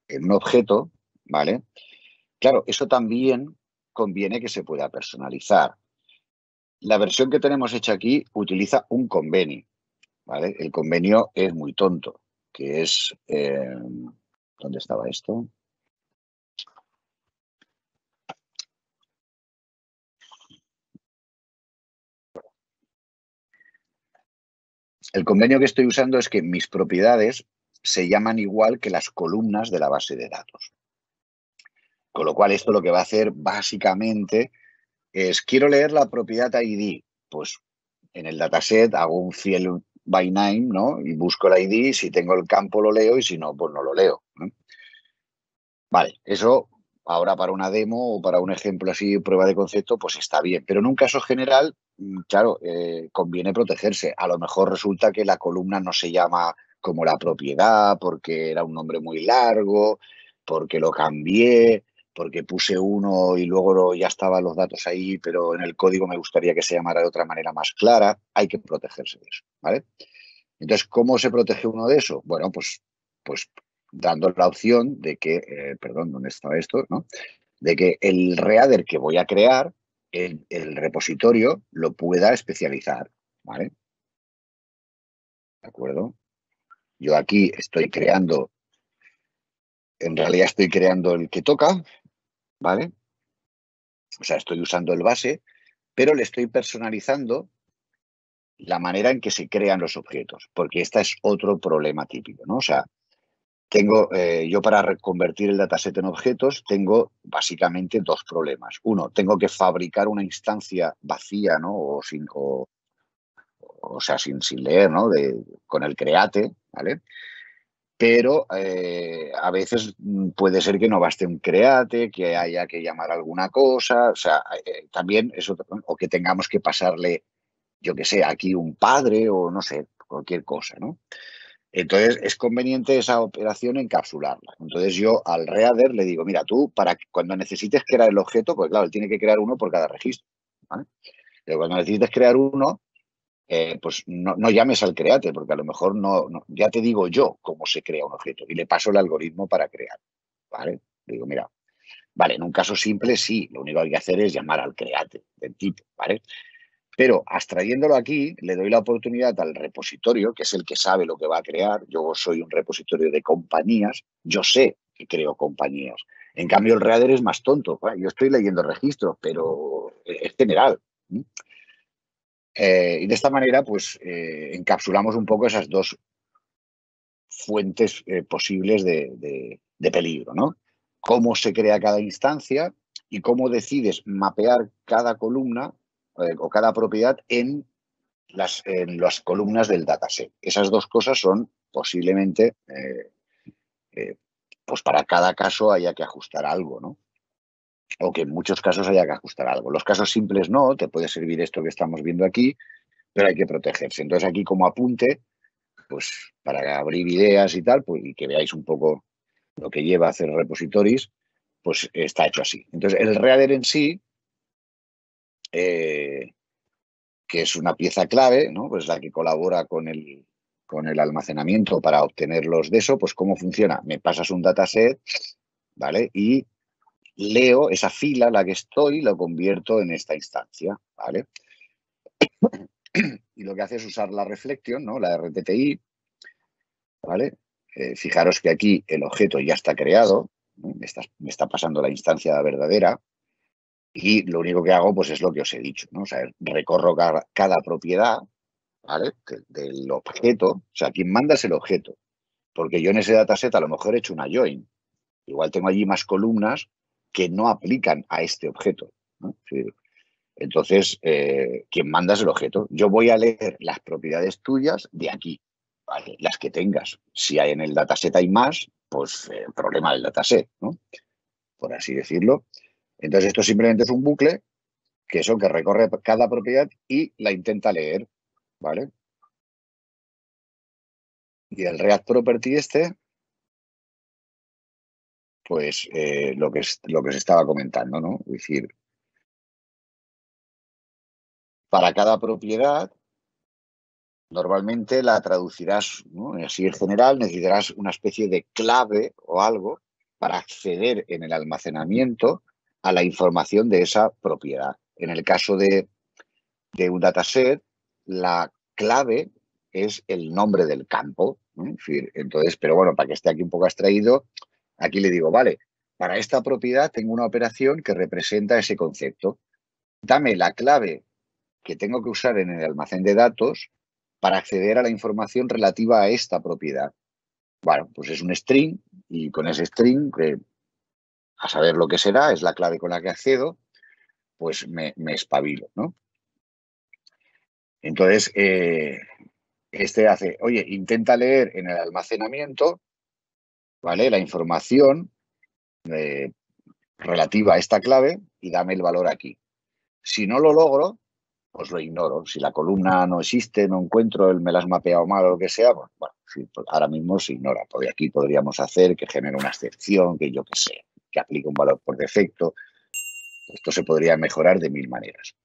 en un objeto, ¿vale? Claro, eso también conviene que se pueda personalizar. La versión que tenemos hecha aquí utiliza un convenio, ¿vale? El convenio es muy tonto, que es... ¿dónde estaba esto? El convenio que estoy usando es que mis propiedades se llaman igual que las columnas de la base de datos. Con lo cual, esto lo que va a hacer básicamente es, quiero leer la propiedad ID. Pues en el dataset hago un field by name, ¿no? Y busco el ID, si tengo el campo lo leo y si no, pues no lo leo, ¿no? Vale, eso ahora para una demo o para un ejemplo así, prueba de concepto, pues está bien. Pero en un caso general, claro, conviene protegerse. A lo mejor resulta que la columna no se llama como la propiedad porque era un nombre muy largo, porque lo cambié, porque puse uno y luego ya estaban los datos ahí, pero en el código me gustaría que se llamara de otra manera más clara. Hay que protegerse de eso, ¿vale? Entonces, ¿cómo se protege uno de eso? Bueno, pues dando la opción de que, perdón, ¿dónde estaba esto? ¿No? De que el reader que voy a crear, el repositorio, lo pueda especializar, ¿vale? ¿De acuerdo? Yo aquí estoy creando, en realidad estoy creando el que toca, ¿vale? O sea, estoy usando el base, pero le estoy personalizando la manera en que se crean los objetos, porque este es otro problema típico, ¿no? O sea, yo para reconvertir el dataset en objetos tengo básicamente dos problemas. Uno, tengo que fabricar una instancia vacía, ¿no? O sea, sin leer, ¿no? Con el create, ¿vale? Pero a veces puede ser que no baste un create, que haya que llamar alguna cosa, o sea, también eso, o que tengamos que pasarle, yo qué sé, aquí un padre o no sé, cualquier cosa, ¿no? Entonces, es conveniente esa operación encapsularla. Entonces, yo al reader le digo, mira, tú, para cuando necesites crear el objeto, pues claro, él tiene que crear uno por cada registro, ¿vale? Pero cuando necesites crear uno, pues no llames al create, porque a lo mejor ya te digo yo cómo se crea un objeto y le paso el algoritmo para crear, ¿vale? Le digo, mira, vale, en un caso simple sí, lo único que hay que hacer es llamar al create del tipo, ¿vale? Pero abstrayéndolo aquí, le doy la oportunidad al repositorio, que es el que sabe lo que va a crear. Yo soy un repositorio de compañías, yo sé que creo compañías. En cambio, el reader es más tonto. Bueno, yo estoy leyendo registros, pero es general. Y de esta manera, pues, encapsulamos un poco esas dos fuentes posibles de peligro, ¿no? Cómo se crea cada instancia y cómo decides mapear cada columna o cada propiedad en las columnas del dataset. Esas dos cosas son posiblemente, pues para cada caso haya que ajustar algo, ¿no? O que en muchos casos haya que ajustar algo. Los casos simples no, te puede servir esto que estamos viendo aquí, pero hay que protegerse. Entonces aquí como apunte, pues para abrir ideas y tal, pues y que veáis un poco lo que lleva a hacer repositories, pues está hecho así. Entonces el reader en sí, que es una pieza clave, ¿no? Pues la que colabora con el almacenamiento para obtenerlos de eso, pues ¿cómo funciona? Me pasas un dataset, ¿vale? Y leo esa fila, la que estoy, lo convierto en esta instancia, ¿vale? Y lo que hace es usar la reflection, ¿no? La RTTI, ¿vale? Fijaros que aquí el objeto ya está creado, ¿no? Me está pasando la instancia verdadera y lo único que hago pues es lo que os he dicho, ¿no? O sea, recorro cada propiedad, ¿vale? Del objeto, o sea, quien manda es el objeto, porque yo en ese dataset a lo mejor he hecho una join, igual tengo allí más columnas que no aplican a este objeto, ¿no? Sí. Entonces, quien manda es el objeto. Yo voy a leer las propiedades tuyas de aquí, ¿vale? Las que tengas. Si hay en el dataset hay más, pues problema del dataset, ¿no? Por así decirlo. Entonces, esto simplemente es un bucle que recorre cada propiedad y la intenta leer, ¿vale? Y el React Property pues lo que se estaba comentando, ¿no? Es decir, para cada propiedad, normalmente la traducirás, ¿no? Así en general, necesitarás una especie de clave o algo para acceder en el almacenamiento a la información de esa propiedad. En el caso de un dataset, la clave es el nombre del campo, ¿no? Es decir, entonces, pero bueno, para que esté aquí un poco abstraído, aquí le digo, vale, para esta propiedad tengo una operación que representa ese concepto. Dame la clave que tengo que usar en el almacén de datos para acceder a la información relativa a esta propiedad. Bueno, pues es un string y con ese string, a saber lo que será, es la clave con la que accedo, pues me espabilo, ¿no? Entonces, hace, oye, intenta leer en el almacenamiento, ¿vale? La información relativa a esta clave y dame el valor aquí. Si no lo logro, pues lo ignoro. Si la columna no existe, no encuentro, me la has mapeado mal o lo que sea, pues, bueno, sí, pues ahora mismo se ignora. Porque aquí podríamos hacer que genere una excepción, que yo qué sé, que aplique un valor por defecto. Esto se podría mejorar de 1000 maneras.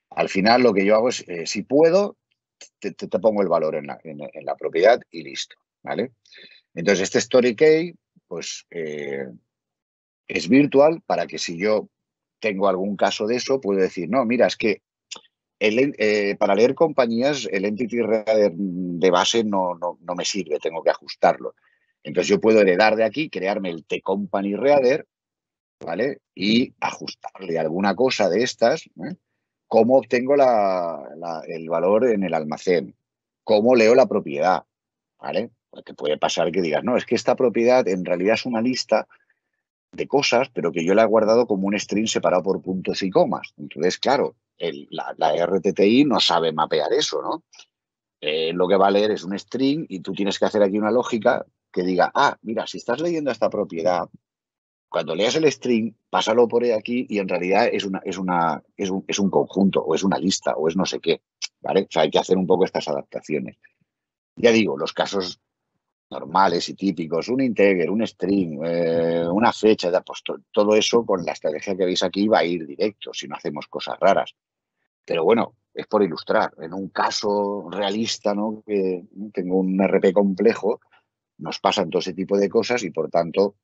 Al final lo que yo hago es, si puedo, te pongo el valor en la propiedad y listo, ¿vale? Entonces este story key, pues es virtual para que si yo tengo algún caso de eso, puedo decir, no, mira, es que para leer compañías, el Entity Reader de base no me sirve, tengo que ajustarlo. Entonces yo puedo heredar de aquí, crearme el T-Company Reader, ¿vale? Y ajustarle alguna cosa de estas, ¿eh? Cómo obtengo el valor en el almacén, cómo leo la propiedad, ¿vale? Porque puede pasar que digas, no, es que esta propiedad en realidad es una lista de cosas, pero que yo la he guardado como un string separado por puntos y comas. Entonces, claro, la RTTI no sabe mapear eso, ¿no? Lo que va a leer es un string y tú tienes que hacer aquí una lógica que diga, ah, mira, si estás leyendo esta propiedad, cuando leas el string, pásalo por aquí y en realidad es un conjunto o es una lista o es no sé qué, ¿vale? O sea, hay que hacer un poco estas adaptaciones. Ya digo, los casos normales y típicos, un integer, un string, una fecha, pues todo eso con la estrategia que veis aquí va a ir directo si no hacemos cosas raras. Pero bueno, es por ilustrar. En un caso realista, ¿no? Que tengo un RP complejo, nos pasan todo ese tipo de cosas y por tanto,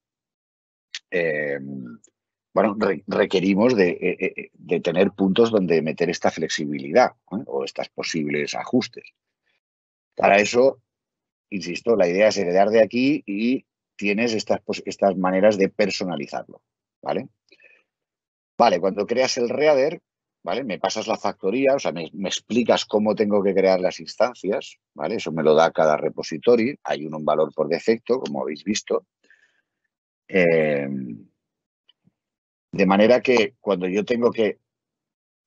eh, bueno, requerimos de tener puntos donde meter esta flexibilidad, ¿eh? O estos posibles ajustes. Para eso, insisto, la idea es heredar de aquí y tienes estas maneras de personalizarlo, ¿vale? Vale, cuando creas el reader, ¿vale? Me pasas la factoría, o sea, me explicas cómo tengo que crear las instancias, ¿vale? Eso me lo da cada repository, hay un valor por defecto, como habéis visto. De manera que cuando yo tengo que,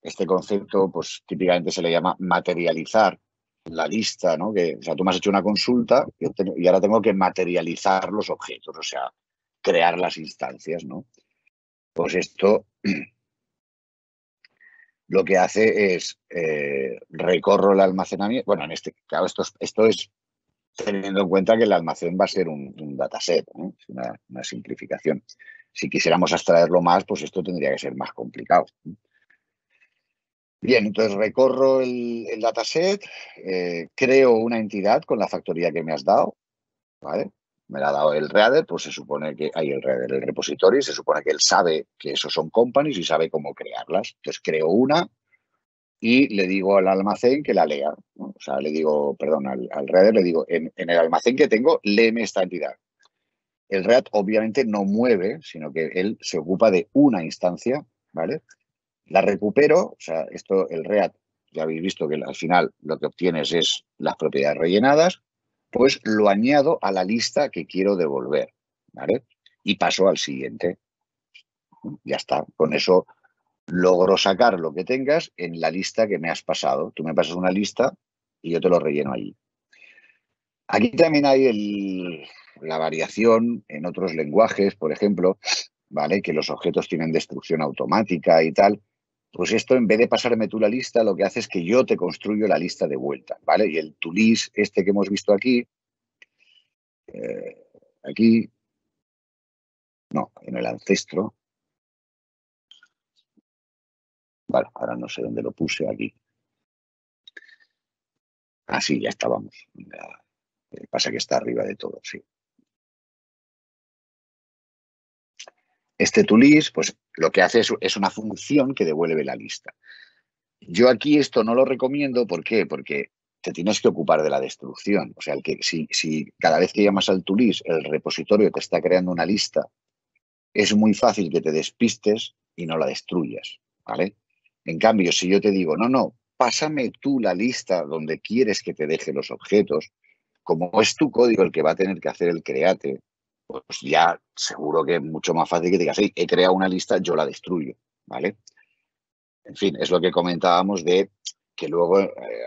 este concepto, pues típicamente se le llama materializar la lista, ¿no? O sea, tú me has hecho una consulta y ahora tengo que materializar los objetos, o sea, crear las instancias, ¿no? Pues esto lo que hace es recorro el almacenamiento. Bueno, claro, esto es teniendo en cuenta que el almacén va a ser un dataset, ¿no? Es una simplificación. Si quisiéramos abstraerlo más, pues esto tendría que ser más complicado. Bien, entonces recorro el dataset, creo una entidad con la factoría que me has dado, ¿vale? Me la ha dado el reader, pues se supone que hay el reader, el repositorio, se supone que él sabe que esos son companies y sabe cómo crearlas. Entonces creo una y le digo al almacén que la lea, ¿no? O sea, le digo, perdón, al reader le digo, en el almacén que tengo, léeme esta entidad. El read obviamente no mueve, sino que él se ocupa de una instancia, ¿vale? La recupero, o sea, esto, el read, ya habéis visto que al final lo que obtienes es las propiedades rellenadas, pues lo añado a la lista que quiero devolver, ¿vale? Y paso al siguiente. Ya está. Con eso logro sacar lo que tengas en la lista que me has pasado. Tú me pasas una lista y yo te lo relleno allí. Aquí también hay la variación en otros lenguajes, por ejemplo, ¿vale? Que los objetos tienen destrucción automática y tal. Pues esto, en vez de pasarme tú la lista, lo que hace es que yo te construyo la lista de vuelta, ¿vale? Y el toList este que hemos visto aquí, aquí, no, en el ancestro. Vale, ahora no sé dónde lo puse aquí. Ah, sí, ya estábamos. Pasa que está arriba de todo, sí. Este toList, pues lo que hace es una función que devuelve la lista. Yo aquí esto no lo recomiendo, ¿por qué? Porque te tienes que ocupar de la destrucción. O sea, si cada vez que llamas al toList el repositorio te está creando una lista, es muy fácil que te despistes y no la destruyas, ¿vale? En cambio, si yo te digo, no, pásame tú la lista donde quieres que te deje los objetos, como es tu código el que va a tener que hacer el create, pues ya seguro que es mucho más fácil que digas, hey, he creado una lista, yo la destruyo, ¿vale? En fin, es lo que comentábamos de que luego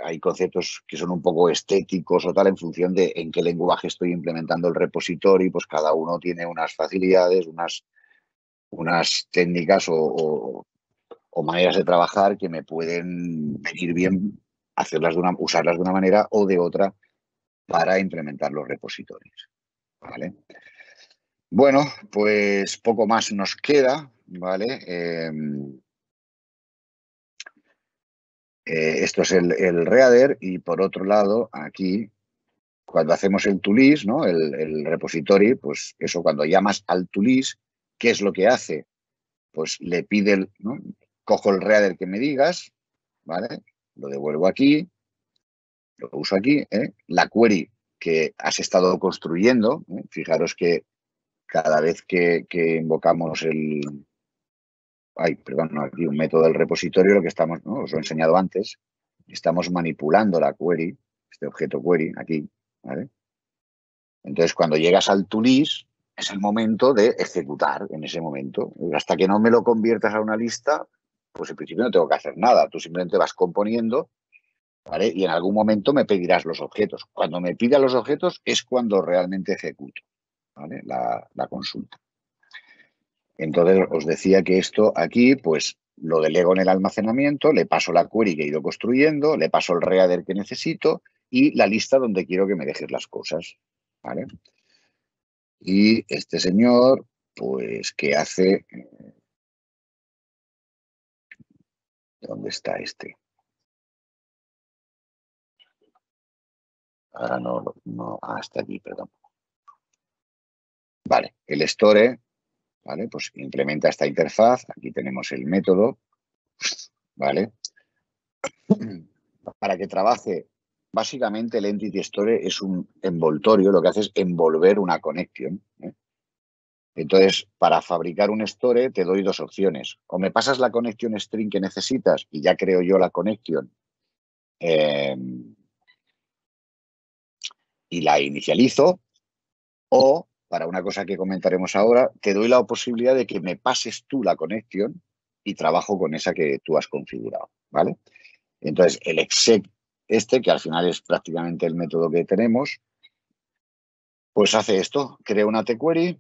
hay conceptos que son un poco estéticos o tal en función de en qué lenguaje estoy implementando el repositorio, pues cada uno tiene unas facilidades, unas unas técnicas o maneras de trabajar que me pueden venir bien usarlas de una manera o de otra para implementar los repositorios. ¿Vale? Bueno, pues poco más nos queda, ¿vale? Esto es el Reader y por otro lado, aquí, cuando hacemos el toList, ¿no? El repository, pues eso, cuando llamas al toList, ¿qué es lo que hace? Pues le pide, ¿no? Cojo el Reader que me digas, ¿vale? Lo devuelvo aquí, lo uso aquí, ¿eh? La query que has estado construyendo, ¿eh? Fijaros que cada vez que invocamos aquí un método del repositorio, lo que estamos, ¿no? Os lo he enseñado antes, estamos manipulando la query, este objeto query aquí, ¿vale? Entonces, cuando llegas al toList, es el momento de ejecutar en ese momento. Hasta que no me lo conviertas a una lista, pues en principio no tengo que hacer nada. Tú simplemente vas componiendo, ¿vale? Y en algún momento me pedirás los objetos. Cuando me pida los objetos es cuando realmente ejecuto, ¿vale? La consulta. Entonces, os decía que esto aquí, pues lo delego en el almacenamiento, le paso la query que he ido construyendo, le paso el reader que necesito y la lista donde quiero que me dejes las cosas, ¿vale? Y este señor, pues, ¿qué hace? ¿Dónde está este? Ahora no, hasta aquí, perdón. Vale, el store, ¿vale? Pues implementa esta interfaz. Aquí tenemos el método, ¿vale? Para que trabaje, básicamente el Entity Store es un envoltorio, lo que hace es envolver una connection, ¿eh? Entonces, para fabricar un store te doy dos opciones. O me pasas la connection string que necesitas y ya creo yo la connection y la inicializo, o, para una cosa que comentaremos ahora, te doy la posibilidad de que me pases tú la connection y trabajo con esa que tú has configurado, ¿vale? Entonces, el exec que al final es prácticamente el método que tenemos, pues hace esto, crea una tQuery,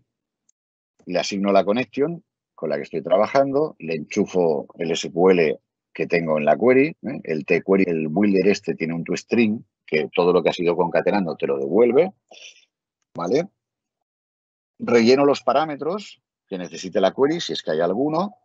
le asigno la connection con la que estoy trabajando, le enchufo el SQL que tengo en la query, ¿eh? El tQuery, el builder tiene un toString, que todo lo que has ido concatenando te lo devuelve, ¿vale? Relleno los parámetros que necesite la query, si es que hay alguno,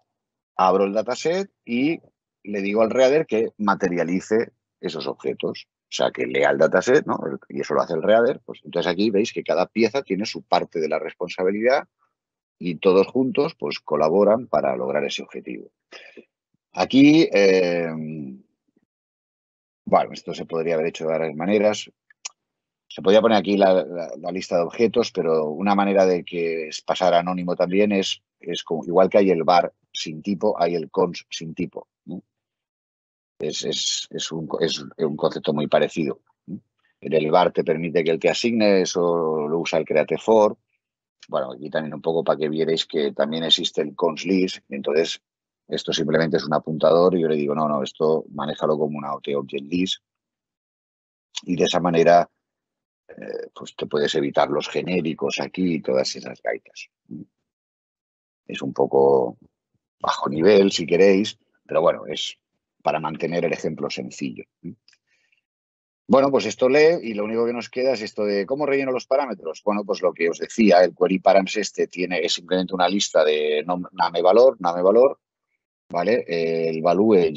abro el dataset y le digo al reader que materialice esos objetos. O sea, que lea el dataset, ¿no? Y eso lo hace el reader. Pues entonces aquí veis que cada pieza tiene su parte de la responsabilidad y todos juntos pues colaboran para lograr ese objetivo. Aquí, bueno, esto se podría haber hecho de varias maneras. Se podría poner aquí la lista de objetos, pero una manera de que pasar anónimo también es como, igual que hay el var sin tipo, hay el cons sin tipo, ¿no? Es un concepto muy parecido. En el var te permite que el te asigne, eso lo usa el create for. Bueno, aquí también un poco para que vierais que también existe el cons list. Entonces, esto simplemente es un apuntador y yo le digo, no, esto manéjalo como una OT object list. Y de esa manera, pues te puedes evitar los genéricos aquí y todas esas gaitas. Es un poco bajo nivel, si queréis, pero bueno, es para mantener el ejemplo sencillo. Bueno, pues esto lee y lo único que nos queda es esto de ¿cómo relleno los parámetros? Bueno, pues lo que os decía, el query params es simplemente una lista de name valor, ¿vale? El value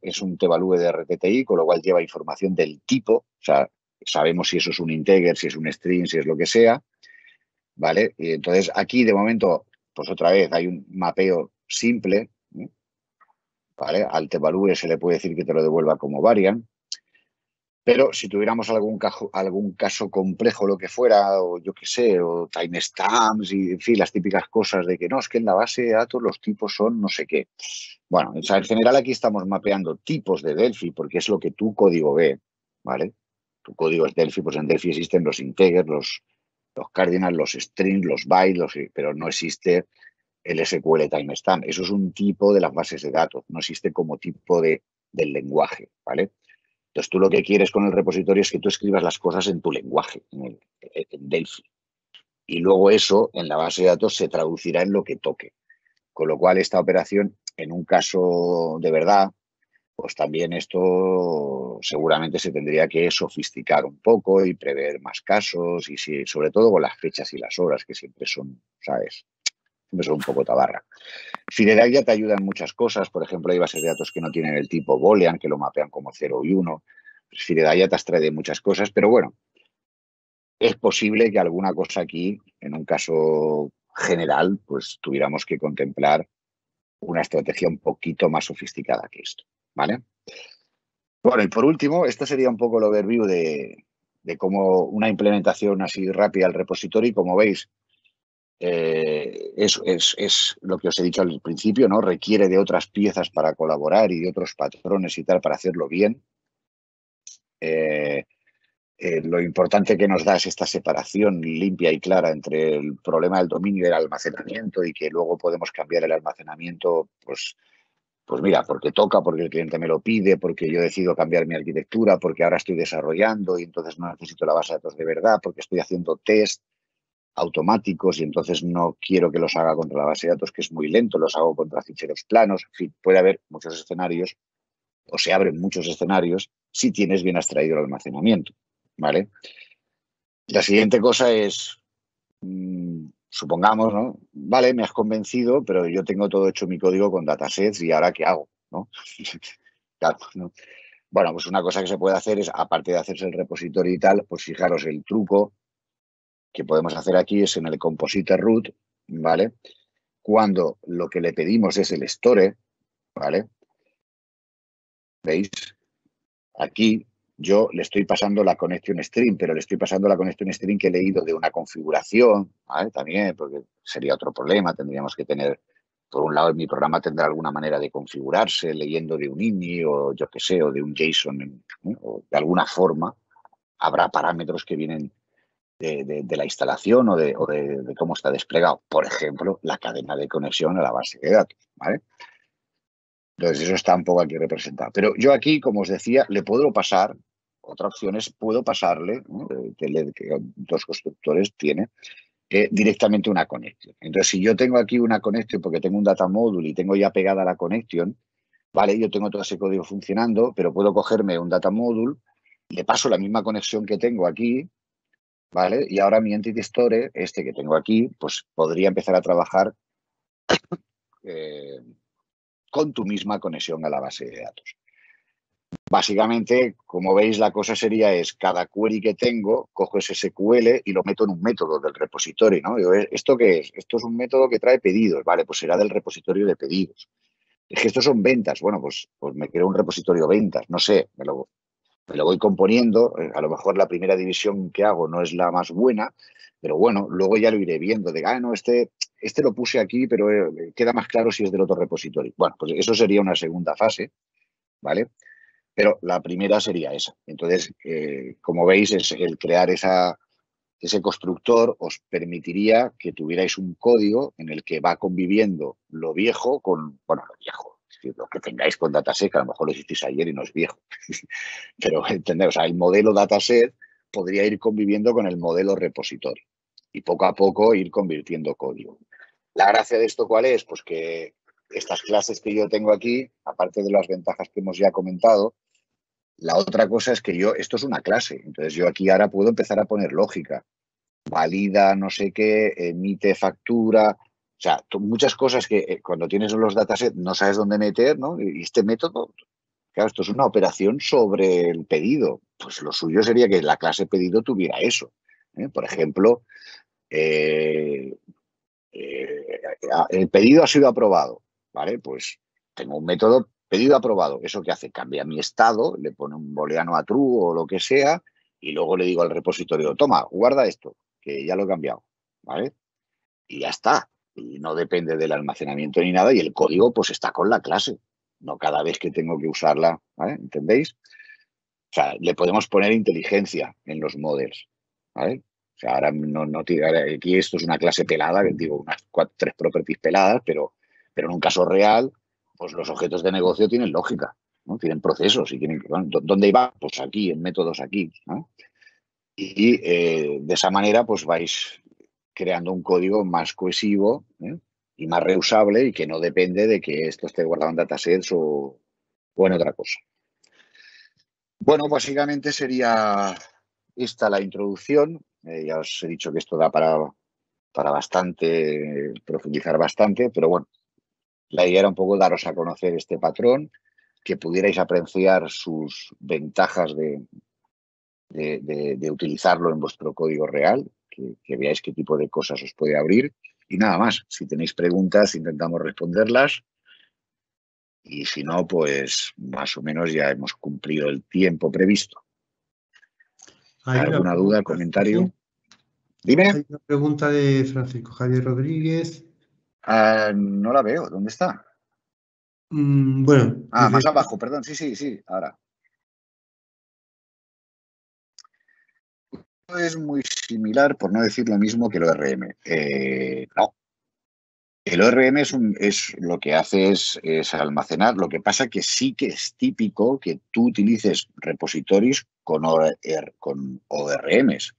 es un tvalue de RTTI, con lo cual lleva información del tipo, o sea, sabemos si eso es un integer, si es un string, si es lo que sea, ¿vale? Y entonces aquí de momento, pues otra vez hay un mapeo simple, ¿vale? Al tvalue se le puede decir que te lo devuelva como variant. Pero si tuviéramos algún caso complejo, lo que fuera, o yo qué sé, o timestamps y, en fin, las típicas cosas de que no, es que en la base de datos los tipos son no sé qué. Bueno, o sea, en general aquí estamos mapeando tipos de Delphi porque es lo que tu código ve, ¿vale? Tu código es Delphi, pues en Delphi existen los integers, los cardinals, los strings, los bytes, pero no existe el SQL timestamp. Eso es un tipo de las bases de datos, no existe como tipo del lenguaje, ¿vale? Entonces, tú lo que quieres con el repositorio es que tú escribas las cosas en tu lenguaje, en Delphi. y luego eso en la base de datos se traducirá en lo que toque. Con lo cual esta operación, en un caso de verdad, pues también esto seguramente se tendría que sofisticar un poco y prever más casos y sobre todo con las fechas y las horas que siempre son, ¿sabes? Siempre son un poco tabarra. Fidelidad ya te ayuda en muchas cosas. Por ejemplo, hay bases de datos que no tienen el tipo Boolean, que lo mapean como 0 y 1. Pues Fidelidad ya te abstrae de muchas cosas, pero bueno, es posible que alguna cosa aquí, en un caso general, pues tuviéramos que contemplar una estrategia un poquito más sofisticada que esto, ¿vale? Bueno, y por último, esto sería un poco el overview de cómo una implementación así rápida al repository. Como veis, es lo que os he dicho al principio, ¿no? Requiere de otras piezas para colaborar y de otros patrones y tal para hacerlo bien. Lo importante que nos da es esta separación limpia y clara entre el problema del dominio y el almacenamiento, y que luego podemos cambiar el almacenamiento, pues mira, porque toca, porque el cliente me lo pide, porque yo decido cambiar mi arquitectura, porque ahora estoy desarrollando y entonces no necesito la base de datos de verdad, porque estoy haciendo test automáticos y entonces no quiero que los haga contra la base de datos, que es muy lento, los hago contra ficheros planos. En fin, puede haber muchos escenarios, o se abren muchos escenarios si tienes bien abstraído el almacenamiento, ¿vale? La siguiente cosa es, supongamos, ¿no? Vale, me has convencido, pero yo tengo todo hecho mi código con datasets y ahora ¿qué hago? ¿No? Claro, ¿no? Bueno, pues una cosa que se puede hacer es, aparte de hacerse el repositorio y tal, pues fijaros, el truco que podemos hacer aquí es en el composite root, ¿vale? Cuando lo que le pedimos es el store, ¿vale? ¿Veis? Aquí yo le estoy pasando la connection string, pero le estoy pasando la connection string que he leído de una configuración, ¿vale? También, porque sería otro problema, tendríamos que tener, por un lado, mi programa tendrá alguna manera de configurarse leyendo de un INI o yo qué sé, o de un JSON, ¿eh? O de alguna forma habrá parámetros que vienen de la instalación o de cómo está desplegado. Por ejemplo, la cadena de conexión a la base de datos, ¿vale? Entonces, eso está un poco aquí representado. Pero yo aquí, como os decía, le puedo pasar, otra opción es, puedo pasarle, ¿no? Que dos constructores tiene, directamente una conexión. Entonces, si yo tengo aquí una conexión porque tengo un data module y tengo ya pegada la conexión, vale, yo tengo todo ese código funcionando, pero puedo cogerme un data module, le paso la misma conexión que tengo aquí, ¿vale? Y ahora mi entity store, este que tengo aquí, pues podría empezar a trabajar con tu misma conexión a la base de datos. Básicamente, como veis, la cosa sería es cada query que tengo, cojo ese SQL y lo meto en un método del repositorio, ¿no? Digo, ¿esto qué es? Esto es un método que trae pedidos, ¿vale? Pues será del repositorio de pedidos. Es que estos son ventas, bueno, pues me creo un repositorio ventas, no sé, me lo voy componiendo, a lo mejor la primera división que hago no es la más buena, pero bueno, luego ya lo iré viendo, de, no, este lo puse aquí, pero queda más claro si es del otro repositorio. Bueno, pues eso sería una segunda fase, ¿vale? Pero la primera sería esa. Entonces, como veis, es el crear ese constructor os permitiría que tuvierais un código en el que va conviviendo lo viejo con, bueno, lo viejo, es decir, lo que tengáis con dataset, que a lo mejor lo hicisteis ayer y no es viejo. Pero, ¿entendés? O sea, el modelo dataset podría ir conviviendo con el modelo repositorio y poco a poco ir convirtiendo código. La gracia de esto, ¿cuál es? Pues que estas clases que yo tengo aquí, aparte de las ventajas que hemos ya comentado, la otra cosa es que esto es una clase, entonces yo aquí ahora puedo empezar a poner lógica, valida no sé qué, emite factura, o sea, muchas cosas que cuando tienes los datasets no sabes dónde meter, ¿no? Y este método, claro, esto es una operación sobre el pedido, pues lo suyo sería que la clase pedido tuviera eso, ¿eh? Por ejemplo, el pedido ha sido aprobado, ¿vale? Pues tengo un método pedido aprobado. ¿Eso qué hace? Cambia mi estado, le pone un booleano a true o lo que sea y luego le digo al repositorio, toma, guarda esto, que ya lo he cambiado, ¿vale? Y ya está. Y no depende del almacenamiento ni nada y el código pues está con la clase, no cada vez que tengo que usarla, ¿vale? ¿Entendéis? O sea, le podemos poner inteligencia en los models, ¿vale? O sea, ahora aquí esto es una clase pelada, digo, unas 3 properties peladas, pero en un caso real, pues los objetos de negocio tienen lógica, ¿no? Tienen procesos y tienen, bueno, ¿dónde iba? Pues aquí, en métodos aquí, ¿no? Y de esa manera, pues vais creando un código más cohesivo, y más reusable y que no depende de que esto esté guardado en datasets o en otra cosa. Bueno, básicamente sería esta la introducción. Ya os he dicho que esto da para bastante, profundizar bastante, pero bueno, la idea era un poco daros a conocer este patrón, que pudierais apreciar sus ventajas de utilizarlo en vuestro código real, que veáis qué tipo de cosas os puede abrir. Y nada más, si tenéis preguntas, intentamos responderlas. Y si no, pues más o menos ya hemos cumplido el tiempo previsto. Hay una ¿Alguna duda, pregunta, comentario? ¿sí? Dime. Hay una pregunta de Francisco Javier Rodríguez. No la veo. ¿Dónde está? Bueno, Más dice, abajo, perdón. Sí, ahora. Es muy similar, por no decir lo mismo que el ORM. No. El ORM es lo que hace es almacenar. Lo que pasa que sí que es típico que tú utilices repositorios con ORMs,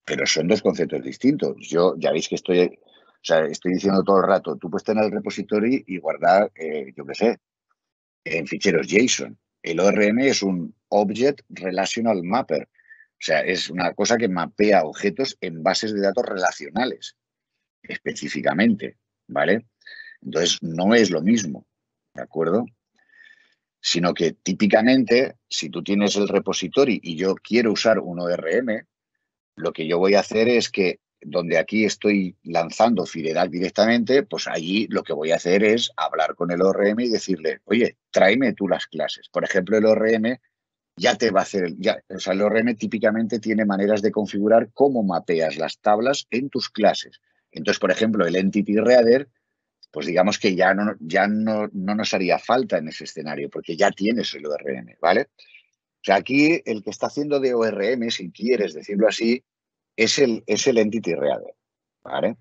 pero son dos conceptos distintos. Yo ya veis que estoy diciendo todo el rato, tú puedes tener el repository y guardar, yo qué sé, en ficheros JSON. El ORM es un Object Relational Mapper. O sea, es una cosa que mapea objetos en bases de datos relacionales, específicamente, ¿vale? Entonces, no es lo mismo, ¿de acuerdo? Sino que típicamente, si tú tienes el repository y yo quiero usar un ORM, lo que yo voy a hacer es que donde aquí estoy lanzando Fidelac directamente, pues allí lo que voy a hacer es hablar con el ORM y decirle, oye, tráeme tú las clases. Por ejemplo, el ORM ya te va a hacer, el ORM típicamente tiene maneras de configurar cómo mapeas las tablas en tus clases. Entonces, por ejemplo, el Entity Reader, pues digamos que ya no nos haría falta en ese escenario, porque ya tienes el ORM, ¿vale? O sea, aquí el que está haciendo de ORM, si quieres decirlo así, es el Entity Reader, ¿vale?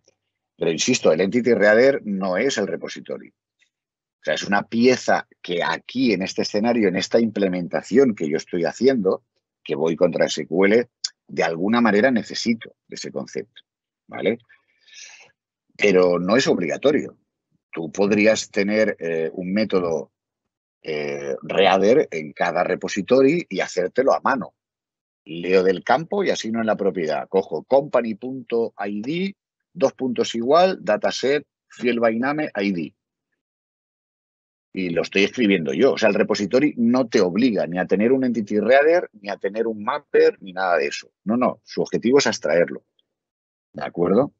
Pero insisto, el Entity Reader no es el repository. O sea, es una pieza que aquí, en este escenario, en esta implementación que yo estoy haciendo, que voy contra SQL, de alguna manera necesito de ese concepto, ¿vale? Pero no es obligatorio. Tú podrías tener un método reader en cada repository y hacértelo a mano. Leo del campo y asigno en la propiedad. Cojo company.id, dos puntos igual, dataset, field by name, ID. Y lo estoy escribiendo yo. O sea, el repository no te obliga ni a tener un entity reader, ni a tener un mapper, ni nada de eso. No. Su objetivo es abstraerlo. ¿De acuerdo?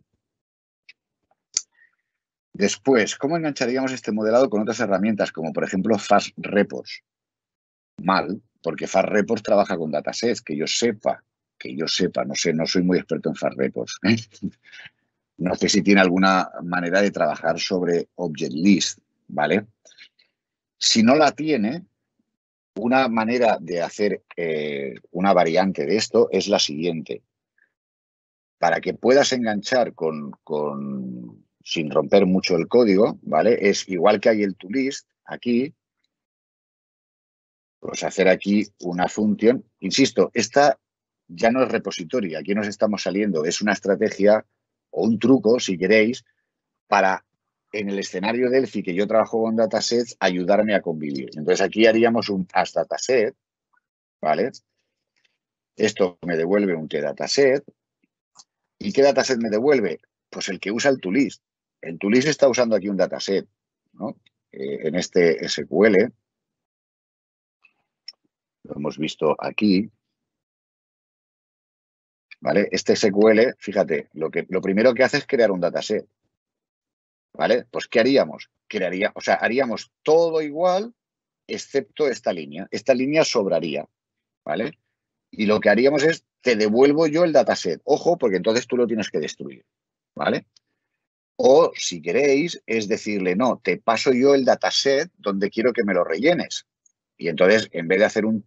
Después, ¿cómo engancharíamos este modelado con otras herramientas, como por ejemplo Fast Reports? Mal, porque Fast Reports trabaja con datasets, que yo sepa, no sé, no soy muy experto en Fast Reports. No sé si tiene alguna manera de trabajar sobre Object List, ¿vale? Si no la tiene, una manera de hacer una variante de esto es la siguiente. Para que puedas enganchar sin romper mucho el código, ¿vale? Es igual que hay el toList aquí, pues hacer aquí una función. Insisto, esta ya no es repositorio, aquí nos estamos saliendo, es una estrategia o un truco, si queréis, para, en el escenario Delphi que yo trabajo con datasets, ayudarme a convivir. Entonces aquí haríamos un hasDataset, ¿vale? Esto me devuelve un tDataset. ¿Y qué dataset me devuelve? Pues el que usa el toList. El toList está usando aquí un dataset, ¿no? En este SQL, lo hemos visto aquí, ¿vale? Este SQL, fíjate, lo primero que hace es crear un dataset, ¿vale? Pues ¿qué haríamos? Haríamos todo igual, excepto esta línea. Esta línea sobraría, ¿vale? Y lo que haríamos es, te devuelvo yo el dataset. Ojo, porque entonces tú lo tienes que destruir, ¿vale? O, si queréis, es decirle, no, te paso yo el dataset donde quiero que me lo rellenes. Y entonces, en vez de hacer un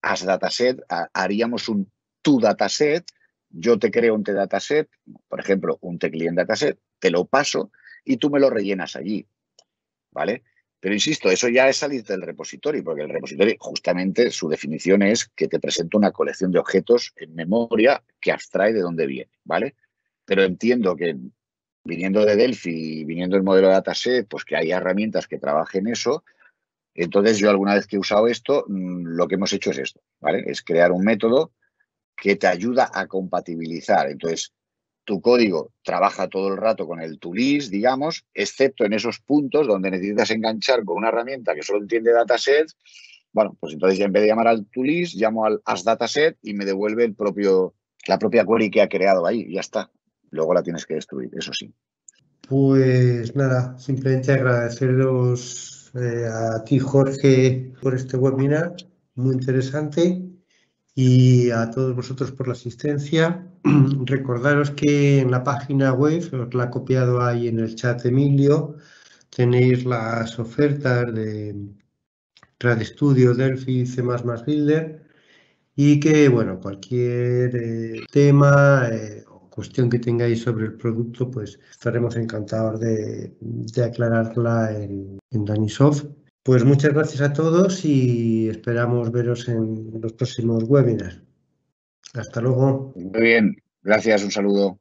hasDataset, haríamos un toDataset. Yo te creo un tDataset, por ejemplo, un tClientDataset, te lo paso y tú me lo rellenas allí, ¿vale? Pero insisto, eso ya es salir del repositorio, porque el repositorio, justamente, su definición es que te presenta una colección de objetos en memoria que abstrae de dónde viene, ¿vale? pero entiendo que viniendo de Delphi y viniendo del modelo de dataset, pues que hay herramientas que trabajen eso. Entonces, yo alguna vez que he usado esto, lo que hemos hecho es esto, ¿vale? Es crear un método que te ayuda a compatibilizar. Entonces, tu código trabaja todo el rato con el toList, digamos, excepto en esos puntos donde necesitas enganchar con una herramienta que solo entiende datasets. Bueno, pues entonces ya en vez de llamar al toList, llamo al asDataset y me devuelve la propia query que ha creado ahí y ya está. Luego la tienes que destruir, eso sí. Pues nada, simplemente agradeceros a ti, Jorge, por este webinar, muy interesante, y a todos vosotros por la asistencia. Recordaros que en la página web, os la ha copiado ahí en el chat Emilio, tenéis las ofertas de RADstudio, Delphi, C++ Builder, y que, bueno, cualquier tema o cuestión que tengáis sobre el producto, pues estaremos encantados de aclararla en Danisoft. Pues muchas gracias a todos y esperamos veros en los próximos webinars. Hasta luego. Muy bien, gracias, un saludo.